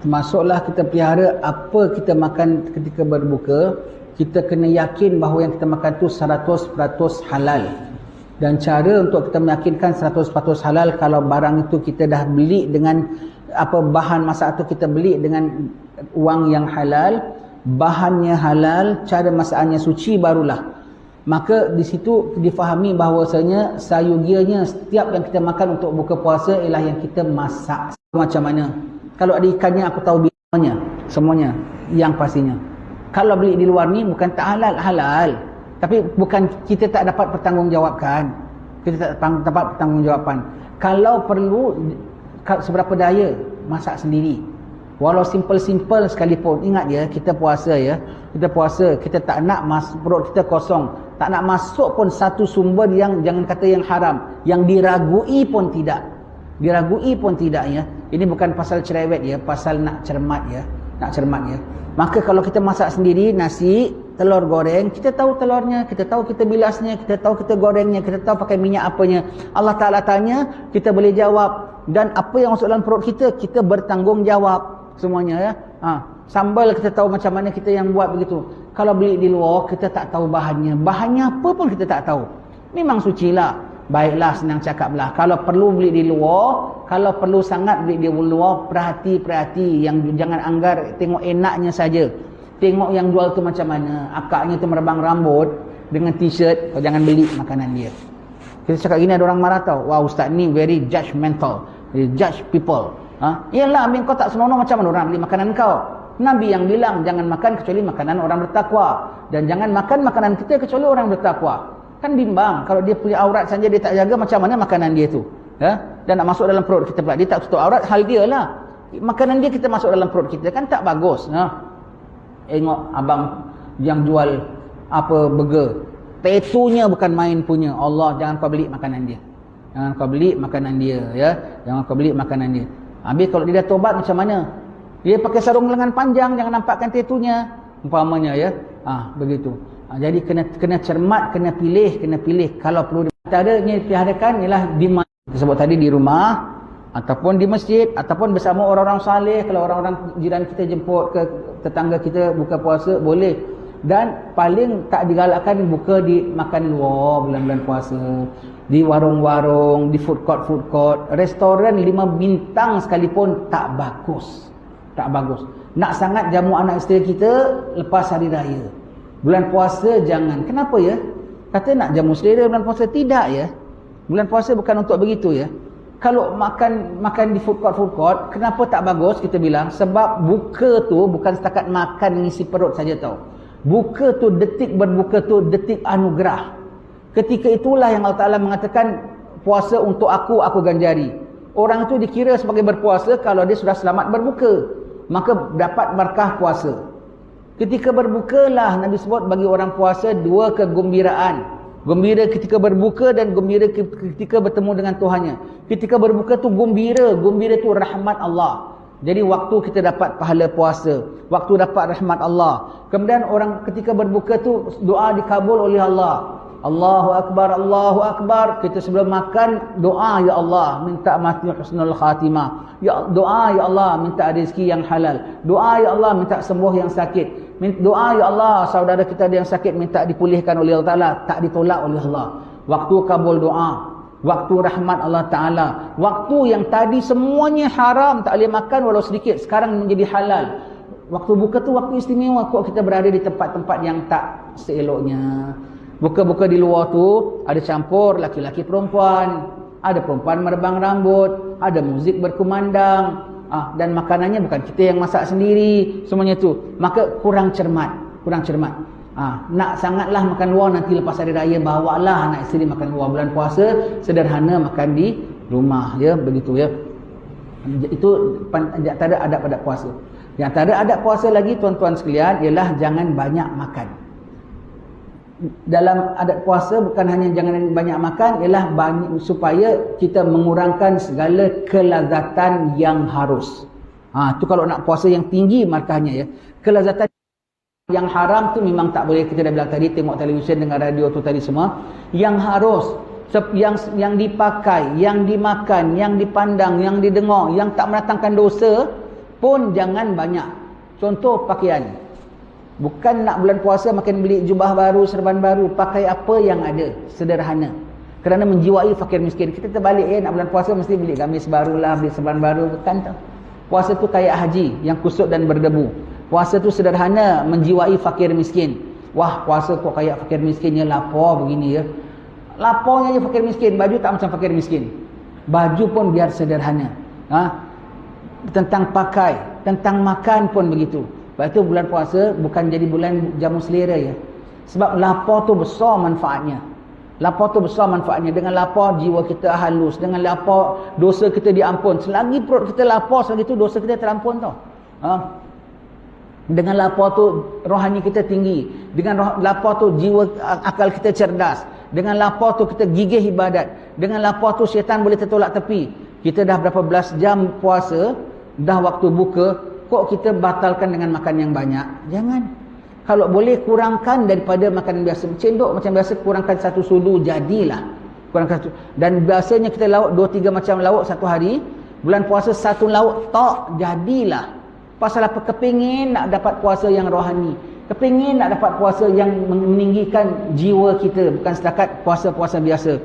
Termasuklah kita pelihara apa kita makan ketika berbuka. Kita kena yakin bahawa yang kita makan tu 100% halal. Dan cara untuk kita meyakinkan 100% halal, kalau barang itu kita dah beli dengan apa bahan masak tu kita beli dengan wang yang halal, bahannya halal, cara masaknya suci, barulah. Maka di situ difahami bahawasanya sayugianya setiap yang kita makan untuk buka puasa ialah yang kita masak. Macam mana? Kalau ada ikannya aku tahu semuanya yang pastinya. Kalau beli di luar ni bukan tak halal. Tapi bukan kita tak dapat pertanggungjawabkan. Kita tak dapat pertanggungjawaban. Kalau perlu seberapa daya masak sendiri. Walau simple-simple sekalipun. Ingat ya, kita puasa ya. Kita puasa, kita tak nak perut kita kosong. Tak nak masuk pun satu sumber yang jangan kata yang haram, yang diragui pun tidak. Diragui pun tidak ya. Ini bukan pasal cerewet ya, pasal nak cermat ya. Nak cermat ya. Maka kalau kita masak sendiri nasi, telur goreng, kita tahu telurnya, kita tahu kita bilasnya, kita tahu kita gorengnya, kita tahu pakai minyak apanya. Allah Ta'ala tanya, kita boleh jawab. Dan apa yang masuk dalam perut kita, kita bertanggungjawab semuanya ya. Sambal kita tahu macam mana kita yang buat begitu. Kalau beli di luar, kita tak tahu bahannya. Bahannya apa pun kita tak tahu. Memang sucilah. Baiklah, senang cakaplah. Kalau perlu beli di luar, kalau perlu sangat beli di luar, perhati-perhati. Yang jangan anggar tengok enaknya saja. Tengok yang jual tu macam mana. Akaknya tu merebang rambut dengan t-shirt, kau jangan beli makanan dia. Kita cakap gini ada orang marah tau. Wah, ustaz ni very judgmental. He judge people. Ialah ambil kau tak senonoh, macam mana orang beli makanan kau? Nabi yang bilang jangan makan kecuali makanan orang bertakwa, dan jangan makan makanan kita kecuali orang bertakwa. Kan bimbang, kalau dia punya aurat saja dia tak jaga, macam mana makanan dia tu? Dan nak masuk dalam perut kita pula, dia tak tutup aurat, hal dia lah. Makanan dia kita masuk dalam perut kita, kan tak bagus. Tengok abang yang jual apa burger, tatunya bukan main punya. Allah, jangan kau beli makanan dia. Jangan kau beli makanan dia, ya. Jangan kau beli makanan dia. Habis kalau dia dah tobat macam mana? Dia pakai sarung lengan panjang, jangan nampakkan tatunya, umpamanya, ya. Begitu. Jadi kena cermat, kena pilih. Kalau perlu adanya diadakan ialah di mana disebut tadi, di rumah ataupun di masjid ataupun bersama orang-orang saleh. Kalau orang-orang jiran kita jemput ke tetangga kita buka puasa, boleh. Dan paling tak digalakkan buka di makan luar bulan-bulan puasa, di warung-warung, di food court, restoran 5 bintang sekalipun tak bagus. Nak sangat jamu anak isteri kita lepas hari raya. Bulan puasa jangan. Kenapa ya? Kata nak jamu selera bulan puasa. Tidak ya. Bulan puasa bukan untuk begitu ya. Kalau makan di food court, kenapa tak bagus kita bilang? Sebab buka tu bukan setakat makan ngisi perut saja tau. Buka tu, detik berbuka tu detik anugerah. Ketika itulah yang Allah Ta'ala mengatakan puasa untuk aku ganjari. Orang itu dikira sebagai berpuasa kalau dia sudah selamat berbuka, maka dapat berkah puasa. Ketika berbukalah Nabi sebut bagi orang puasa 2 kegembiraan. Gembira ketika berbuka dan gembira ketika bertemu dengan Tuhannya. Ketika berbuka tu gembira tu rahmat Allah. Jadi waktu kita dapat pahala puasa, waktu dapat rahmat Allah. Kemudian orang ketika berbuka tu doa dikabul oleh Allah. Allahu Akbar. Kita sebelum makan doa, ya Allah minta mati husnul khatimah. Doa ya Allah minta rezeki yang halal. Doa ya Allah minta sembuh yang sakit. Doa ya Allah saudara kita ada yang sakit minta dipulihkan oleh Allah Ta'ala, tak ditolak oleh Allah. Waktu kabul doa, waktu rahmat Allah Ta'ala, waktu yang tadi semuanya haram, tak boleh makan walau sedikit, sekarang menjadi halal. Waktu buka tu waktu istimewa. Kok kita berada di tempat-tempat yang tak seeloknya. Buka-buka di luar tu ada campur laki-laki perempuan, ada perempuan merebang rambut, ada muzik berkumandang, dan makanannya bukan kita yang masak sendiri, semuanya tu. Maka kurang cermat. Nak sangatlah makan luar, nanti lepas hari raya bawalah anak isteri makan luar. Bulan puasa sederhana makan di rumah, ya, begitu ya. Itu antara adab-adab puasa. Yang antara adab puasa lagi tuan-tuan sekalian ialah jangan banyak makan. Dalam adat puasa bukan hanya jangan banyak makan, ialah supaya kita mengurangkan segala kelazatan yang harus. Tu kalau nak puasa yang tinggi markahnya ya. Kelazatan yang haram tu memang tak boleh. Kita dah bilang tadi, tengok televisyen, dengar radio tu tadi semua. Yang harus, yang dipakai, yang dimakan, yang dipandang, yang didengar, yang tak mendatangkan dosa pun jangan banyak. Contoh pakaian. Bukan nak bulan puasa makin beli jubah baru, serban baru. Pakai apa yang ada, sederhana. Kerana menjiwai fakir miskin. Kita terbalik nak bulan puasa mesti beli gamis barulah, beli serban baru. Bukan tau. Puasa tu kayak haji yang kusut dan berdebu. Puasa tu sederhana, menjiwai fakir miskin. Wah, puasa kok kayak fakir miskinnya, lapar begini ya. Laparnya je fakir miskin. Baju tak macam fakir miskin. Baju pun biar sederhana. Tentang pakai, tentang makan pun begitu. Sebab itu bulan puasa bukan jadi bulan jamu selera ya. Sebab lapar tu besar manfaatnya. Dengan lapar jiwa kita halus. Dengan lapar dosa kita diampun. Selagi perut kita lapar, selagi itu dosa kita terampun tau. Dengan lapar tu rohani kita tinggi. Dengan lapar tu jiwa akal kita cerdas. Dengan lapar tu kita gigih ibadat. Dengan lapar tu syaitan boleh tertolak tepi. Kita dah berapa belas jam puasa, dah waktu buka, kok kita batalkan dengan makan yang banyak? Jangan. Kalau boleh kurangkan daripada makanan biasa. Cendok macam biasa, kurangkan 1 sudu, jadilah. Kurangkan 1. Dan biasanya kita lauk 2-3 macam lauk satu hari. Bulan puasa 1 lauk tak, jadilah. Pasal apa? Kepingin nak dapat puasa yang rohani. Kepingin nak dapat puasa yang meninggikan jiwa kita. Bukan setakat puasa-puasa biasa.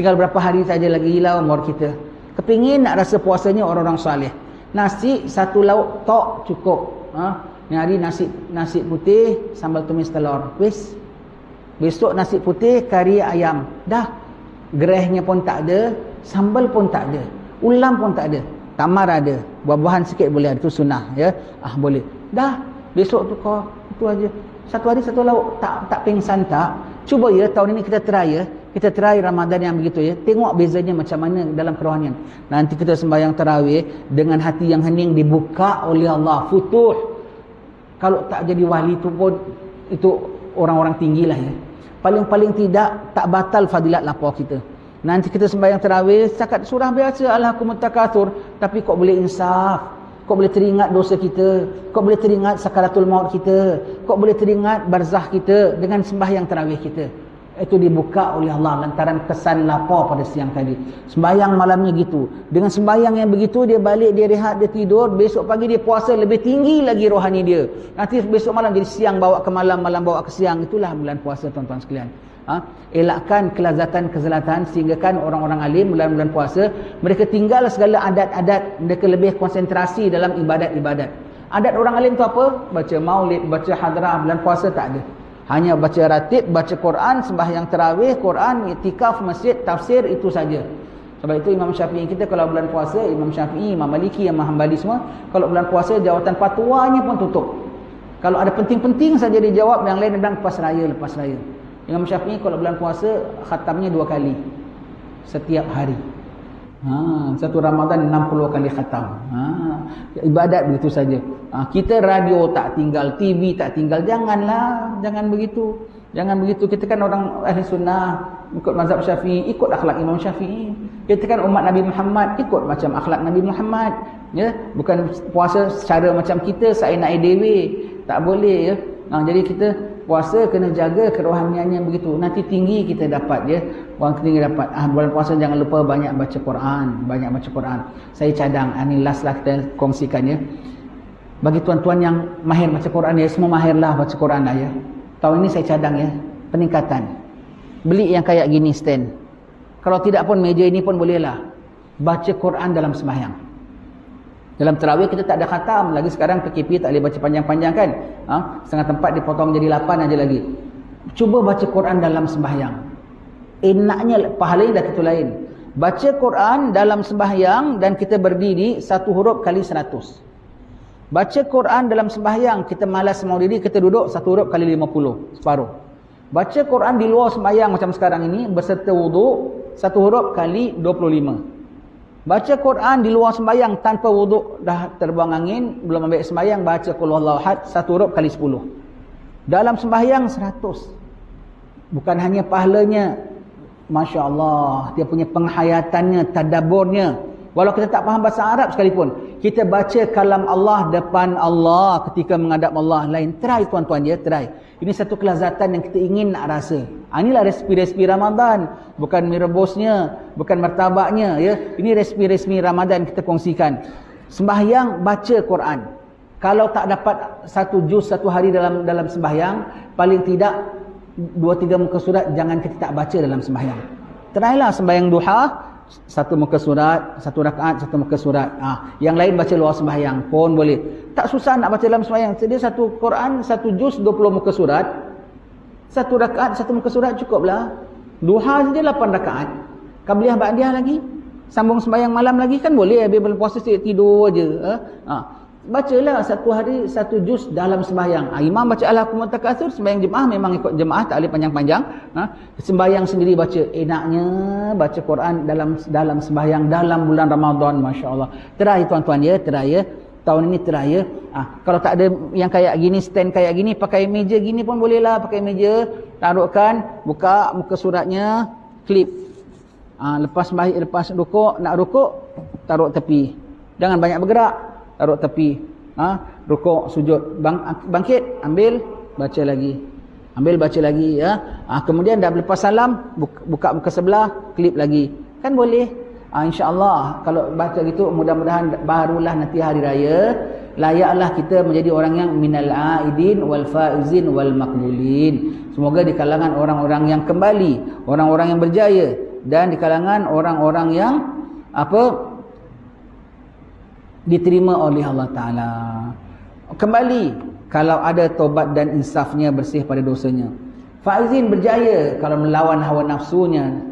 Tinggal berapa hari saja lagi hilang umur kita. Kepingin nak rasa puasanya orang-orang saleh. Nasi 1 lauk tok cukup. Ni hari nasi putih sambal tumis telur. Besok nasi putih kari ayam. Dah. Gerehnya pun tak ada, sambal pun tak ada, ulam pun tak ada. Tamar ada. Buah-buahan sikit boleh, itu sunnah ya. Boleh. Dah, besok tu kau itu aja. Satu hari satu lauk, tak pengsan tak. Cuba ya tahun ini kita try ya. Kita try Ramadan yang begitu ya. Tengok bezanya macam mana dalam kerohanian. Nanti kita sembahyang tarawih dengan hati yang hening, dibuka oleh Allah, futuh. Kalau tak jadi wali tu pun itu orang-orang tinggilah ya. Paling-paling tidak tak batal fadilat lapar kita. Nanti kita sembahyang tarawih setakat surah biasa Alhaakumut Takatsur, tapi kok boleh insaf, kok boleh teringat dosa kita, kok boleh teringat sakaratul maut kita, kok boleh teringat barzah kita dengan sembahyang tarawih kita. Itu dibuka oleh Allah lantaran kesan lapar pada siang tadi. Sembahyang malamnya gitu. Dengan sembahyang yang begitu, dia balik, dia rehat, dia tidur, besok pagi dia puasa, lebih tinggi lagi rohani dia. Nanti besok malam jadi siang bawa ke malam, malam bawa ke siang. Itulah bulan puasa tuan-tuan sekalian. Elakkan kelazatan-kezelatan, sehingga kan orang-orang alim bulan-bulan puasa mereka tinggal segala adat-adat, mereka lebih konsentrasi dalam ibadat-ibadat. Adat orang alim tu apa? Baca maulid, baca hadrah. Bulan puasa tak ada. Hanya baca ratib, baca Quran, sembahyang tarawih, Quran, iktikaf, masjid, tafsir, itu saja. Sebab itu Imam Syafi'i kita kalau bulan puasa, Imam Syafi'i, Imam Maliki, Imam Hanbali semua, kalau bulan puasa jawatan fatwanya pun tutup. Kalau ada penting-penting saja dijawab, yang lain bilang lepas raya. Imam Syafi'i kalau bulan puasa khatamnya 2 kali setiap hari. Satu Ramadan 60 kali khatam. Ibadat begitu saja. Kita radio tak tinggal, TV tak tinggal. Janganlah, jangan begitu. Jangan begitu. Kita kan orang ahli sunnah, ikut mazhab Syafi'i, ikut akhlak Imam Syafi'i. Kita kan umat Nabi Muhammad, ikut macam akhlak Nabi Muhammad. Ya, bukan puasa secara macam kita seenak dewe. Tak boleh ya. Jadi kita puasa kena jaga kerohaniannya begitu. Nanti tinggi kita dapat ya. Orang tinggi dapat. Bulan puasa jangan lupa banyak baca Quran, banyak baca Quran. Saya cadang, ini last lah kita kongsikan ya. Bagi tuan-tuan yang mahir baca Quran ya, semua mahirlah baca Quran lah ya. Tahun ini saya cadang ya, peningkatan. Beli yang kayak gini stand. Kalau tidak pun meja ini pun bolehlah. Baca Quran dalam sembahyang. Dalam tarawih kita tak ada khatam. Lagi sekarang PKP tak boleh baca panjang-panjang kan. Setengah tempat dipotong menjadi 8 aja lagi. Cuba baca Quran dalam sembahyang. Enaknya, pahalanya dah itu lain. Baca Quran dalam sembahyang dan kita berdiri 1 huruf kali 100. Baca Quran dalam sembahyang, kita malas mau diri, kita duduk 1 huruf kali 50, separuh. Baca Quran di luar sembahyang macam sekarang ini, berserta wuduk, 1 huruf kali 25. Baca Quran di luar sembahyang tanpa wuduk, dah terbang angin, belum ambil sembahyang, baca Qul Huwallahu Ahad 1 huruf kali 10. Dalam sembahyang 100. Bukan hanya pahalanya, Masya Allah, dia punya penghayatannya, tadaburnya. Walau kita tak faham bahasa Arab sekalipun, kita baca kalam Allah depan Allah ketika menghadap Allah lain. Try tuan-tuan ya, try. Ini satu kelazatan yang kita ingin nak rasa. Inilah respi-respi Ramadan. Bukan mie rebusnya, bukan martabaknya ya. Ini respi-respi Ramadan kita kongsikan. Sembahyang baca Quran. Kalau tak dapat 1 juz 1 hari dalam sembahyang, paling tidak 2-3 muka surat jangan kita tak baca dalam sembahyang. Trylah sembahyang duha, 1 muka surat, 1 rakaat 1 muka surat. Yang lain baca luar sembahyang pun boleh. Tak susah nak baca dalam sembahyang. Jadi 1 Quran 1 juz 20 muka surat. 1 rakaat 1 muka surat cukuplah. Duha saja 8 rakaat. Qabliyah ba'diyah lagi. Sambung sembahyang malam lagi kan boleh. Habis bulan puasa tidur aja. Bacalah 1 hari 1 juz dalam sembahyang. Imam baca Alhaakumut Takatsur, sembahyang jemaah memang ikut jemaah, tak boleh panjang-panjang. Sembahyang sendiri baca. Enaknya baca Quran dalam sembahyang dalam bulan Ramadan, masya-Allah. Try tuan-tuan ya, try ya. Tahun ini try ya. Kalau tak ada yang kayak gini, stand kayak gini, pakai meja gini pun bolehlah, pakai meja, taruhkan, buka muka suratnya, klip. Lepas rukuk, nak rukuk, taruh tepi. Jangan banyak bergerak. Taruh tepi. Rukuk, sujud, bangkit, ambil, baca lagi. Ambil, baca lagi ya. Kemudian dah lepas salam, buka muka sebelah, klip lagi. Kan boleh. InsyaAllah kalau baca gitu, mudah-mudahan barulah nanti hari raya layaklah kita menjadi orang yang minal aidin wal faizin wal maqbulin. Semoga di kalangan orang-orang yang kembali, orang-orang yang berjaya, dan di kalangan orang-orang yang diterima oleh Allah Ta'ala. Kembali kalau ada tobat dan insafnya, bersih pada dosanya. Faizin, berjaya kalau melawan hawa nafsunya.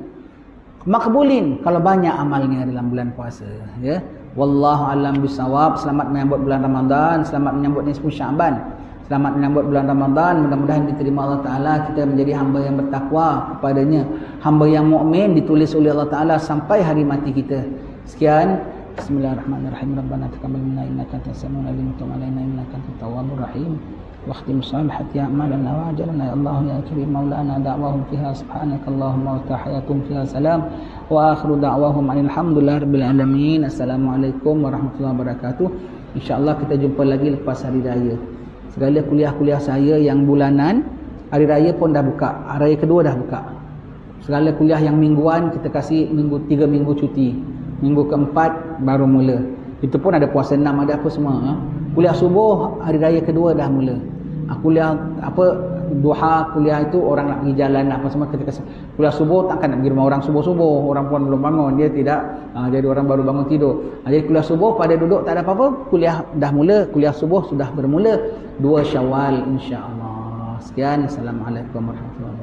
Makbulin kalau banyak amalnya dalam bulan puasa ya. Wallahu alam bisawab. Selamat menyambut bulan Ramadan, selamat menyambut nisfu Syaban, selamat menyambut bulan Ramadan. Mudah-mudahan diterima Allah Taala, kita menjadi hamba yang bertakwa kepadanya, hamba yang mukmin ditulis oleh Allah Taala sampai hari mati kita. Sekian. Bismillahirrahmanirrahim. Rabbana taqabbal minna innaka antas samiul alim wa tub alaina innaka antat tawwabur rahim. واختم صالحة أعمالنا وأجلنا يا الله يا كريم مولانا دعواهم فيها سبحانك اللهم وتحياتهم فيها سلام وآخر دعواهم أن الحمد لله رب العالمين. Assalamualaikum warahmatullahi wabarakatuh. InsyaAllah kita jumpa lagi lepas hari raya. Segala kuliah-kuliah saya yang bulanan, hari raya pun dah buka, hari raya kedua dah buka. Segala kuliah yang mingguan kita kasih 3 minggu cuti, minggu keempat baru mula. Itu pun ada puasa 6, ada apa semua. Kuliah subuh hari raya kedua dah mula. Kuliah duha, kuliah itu orang nak pergi jalan apa semua kita kasih. Kuliah subuh takkan nak pergi rumah orang subuh-subuh, orang pun belum bangun, dia tidak jadi orang baru bangun tidur. Jadi kuliah subuh pada duduk tak ada apa-apa, kuliah dah mula, kuliah subuh sudah bermula 2 Syawal insya-Allah. Sekian, assalamualaikum warahmatullahi wabarakatuh.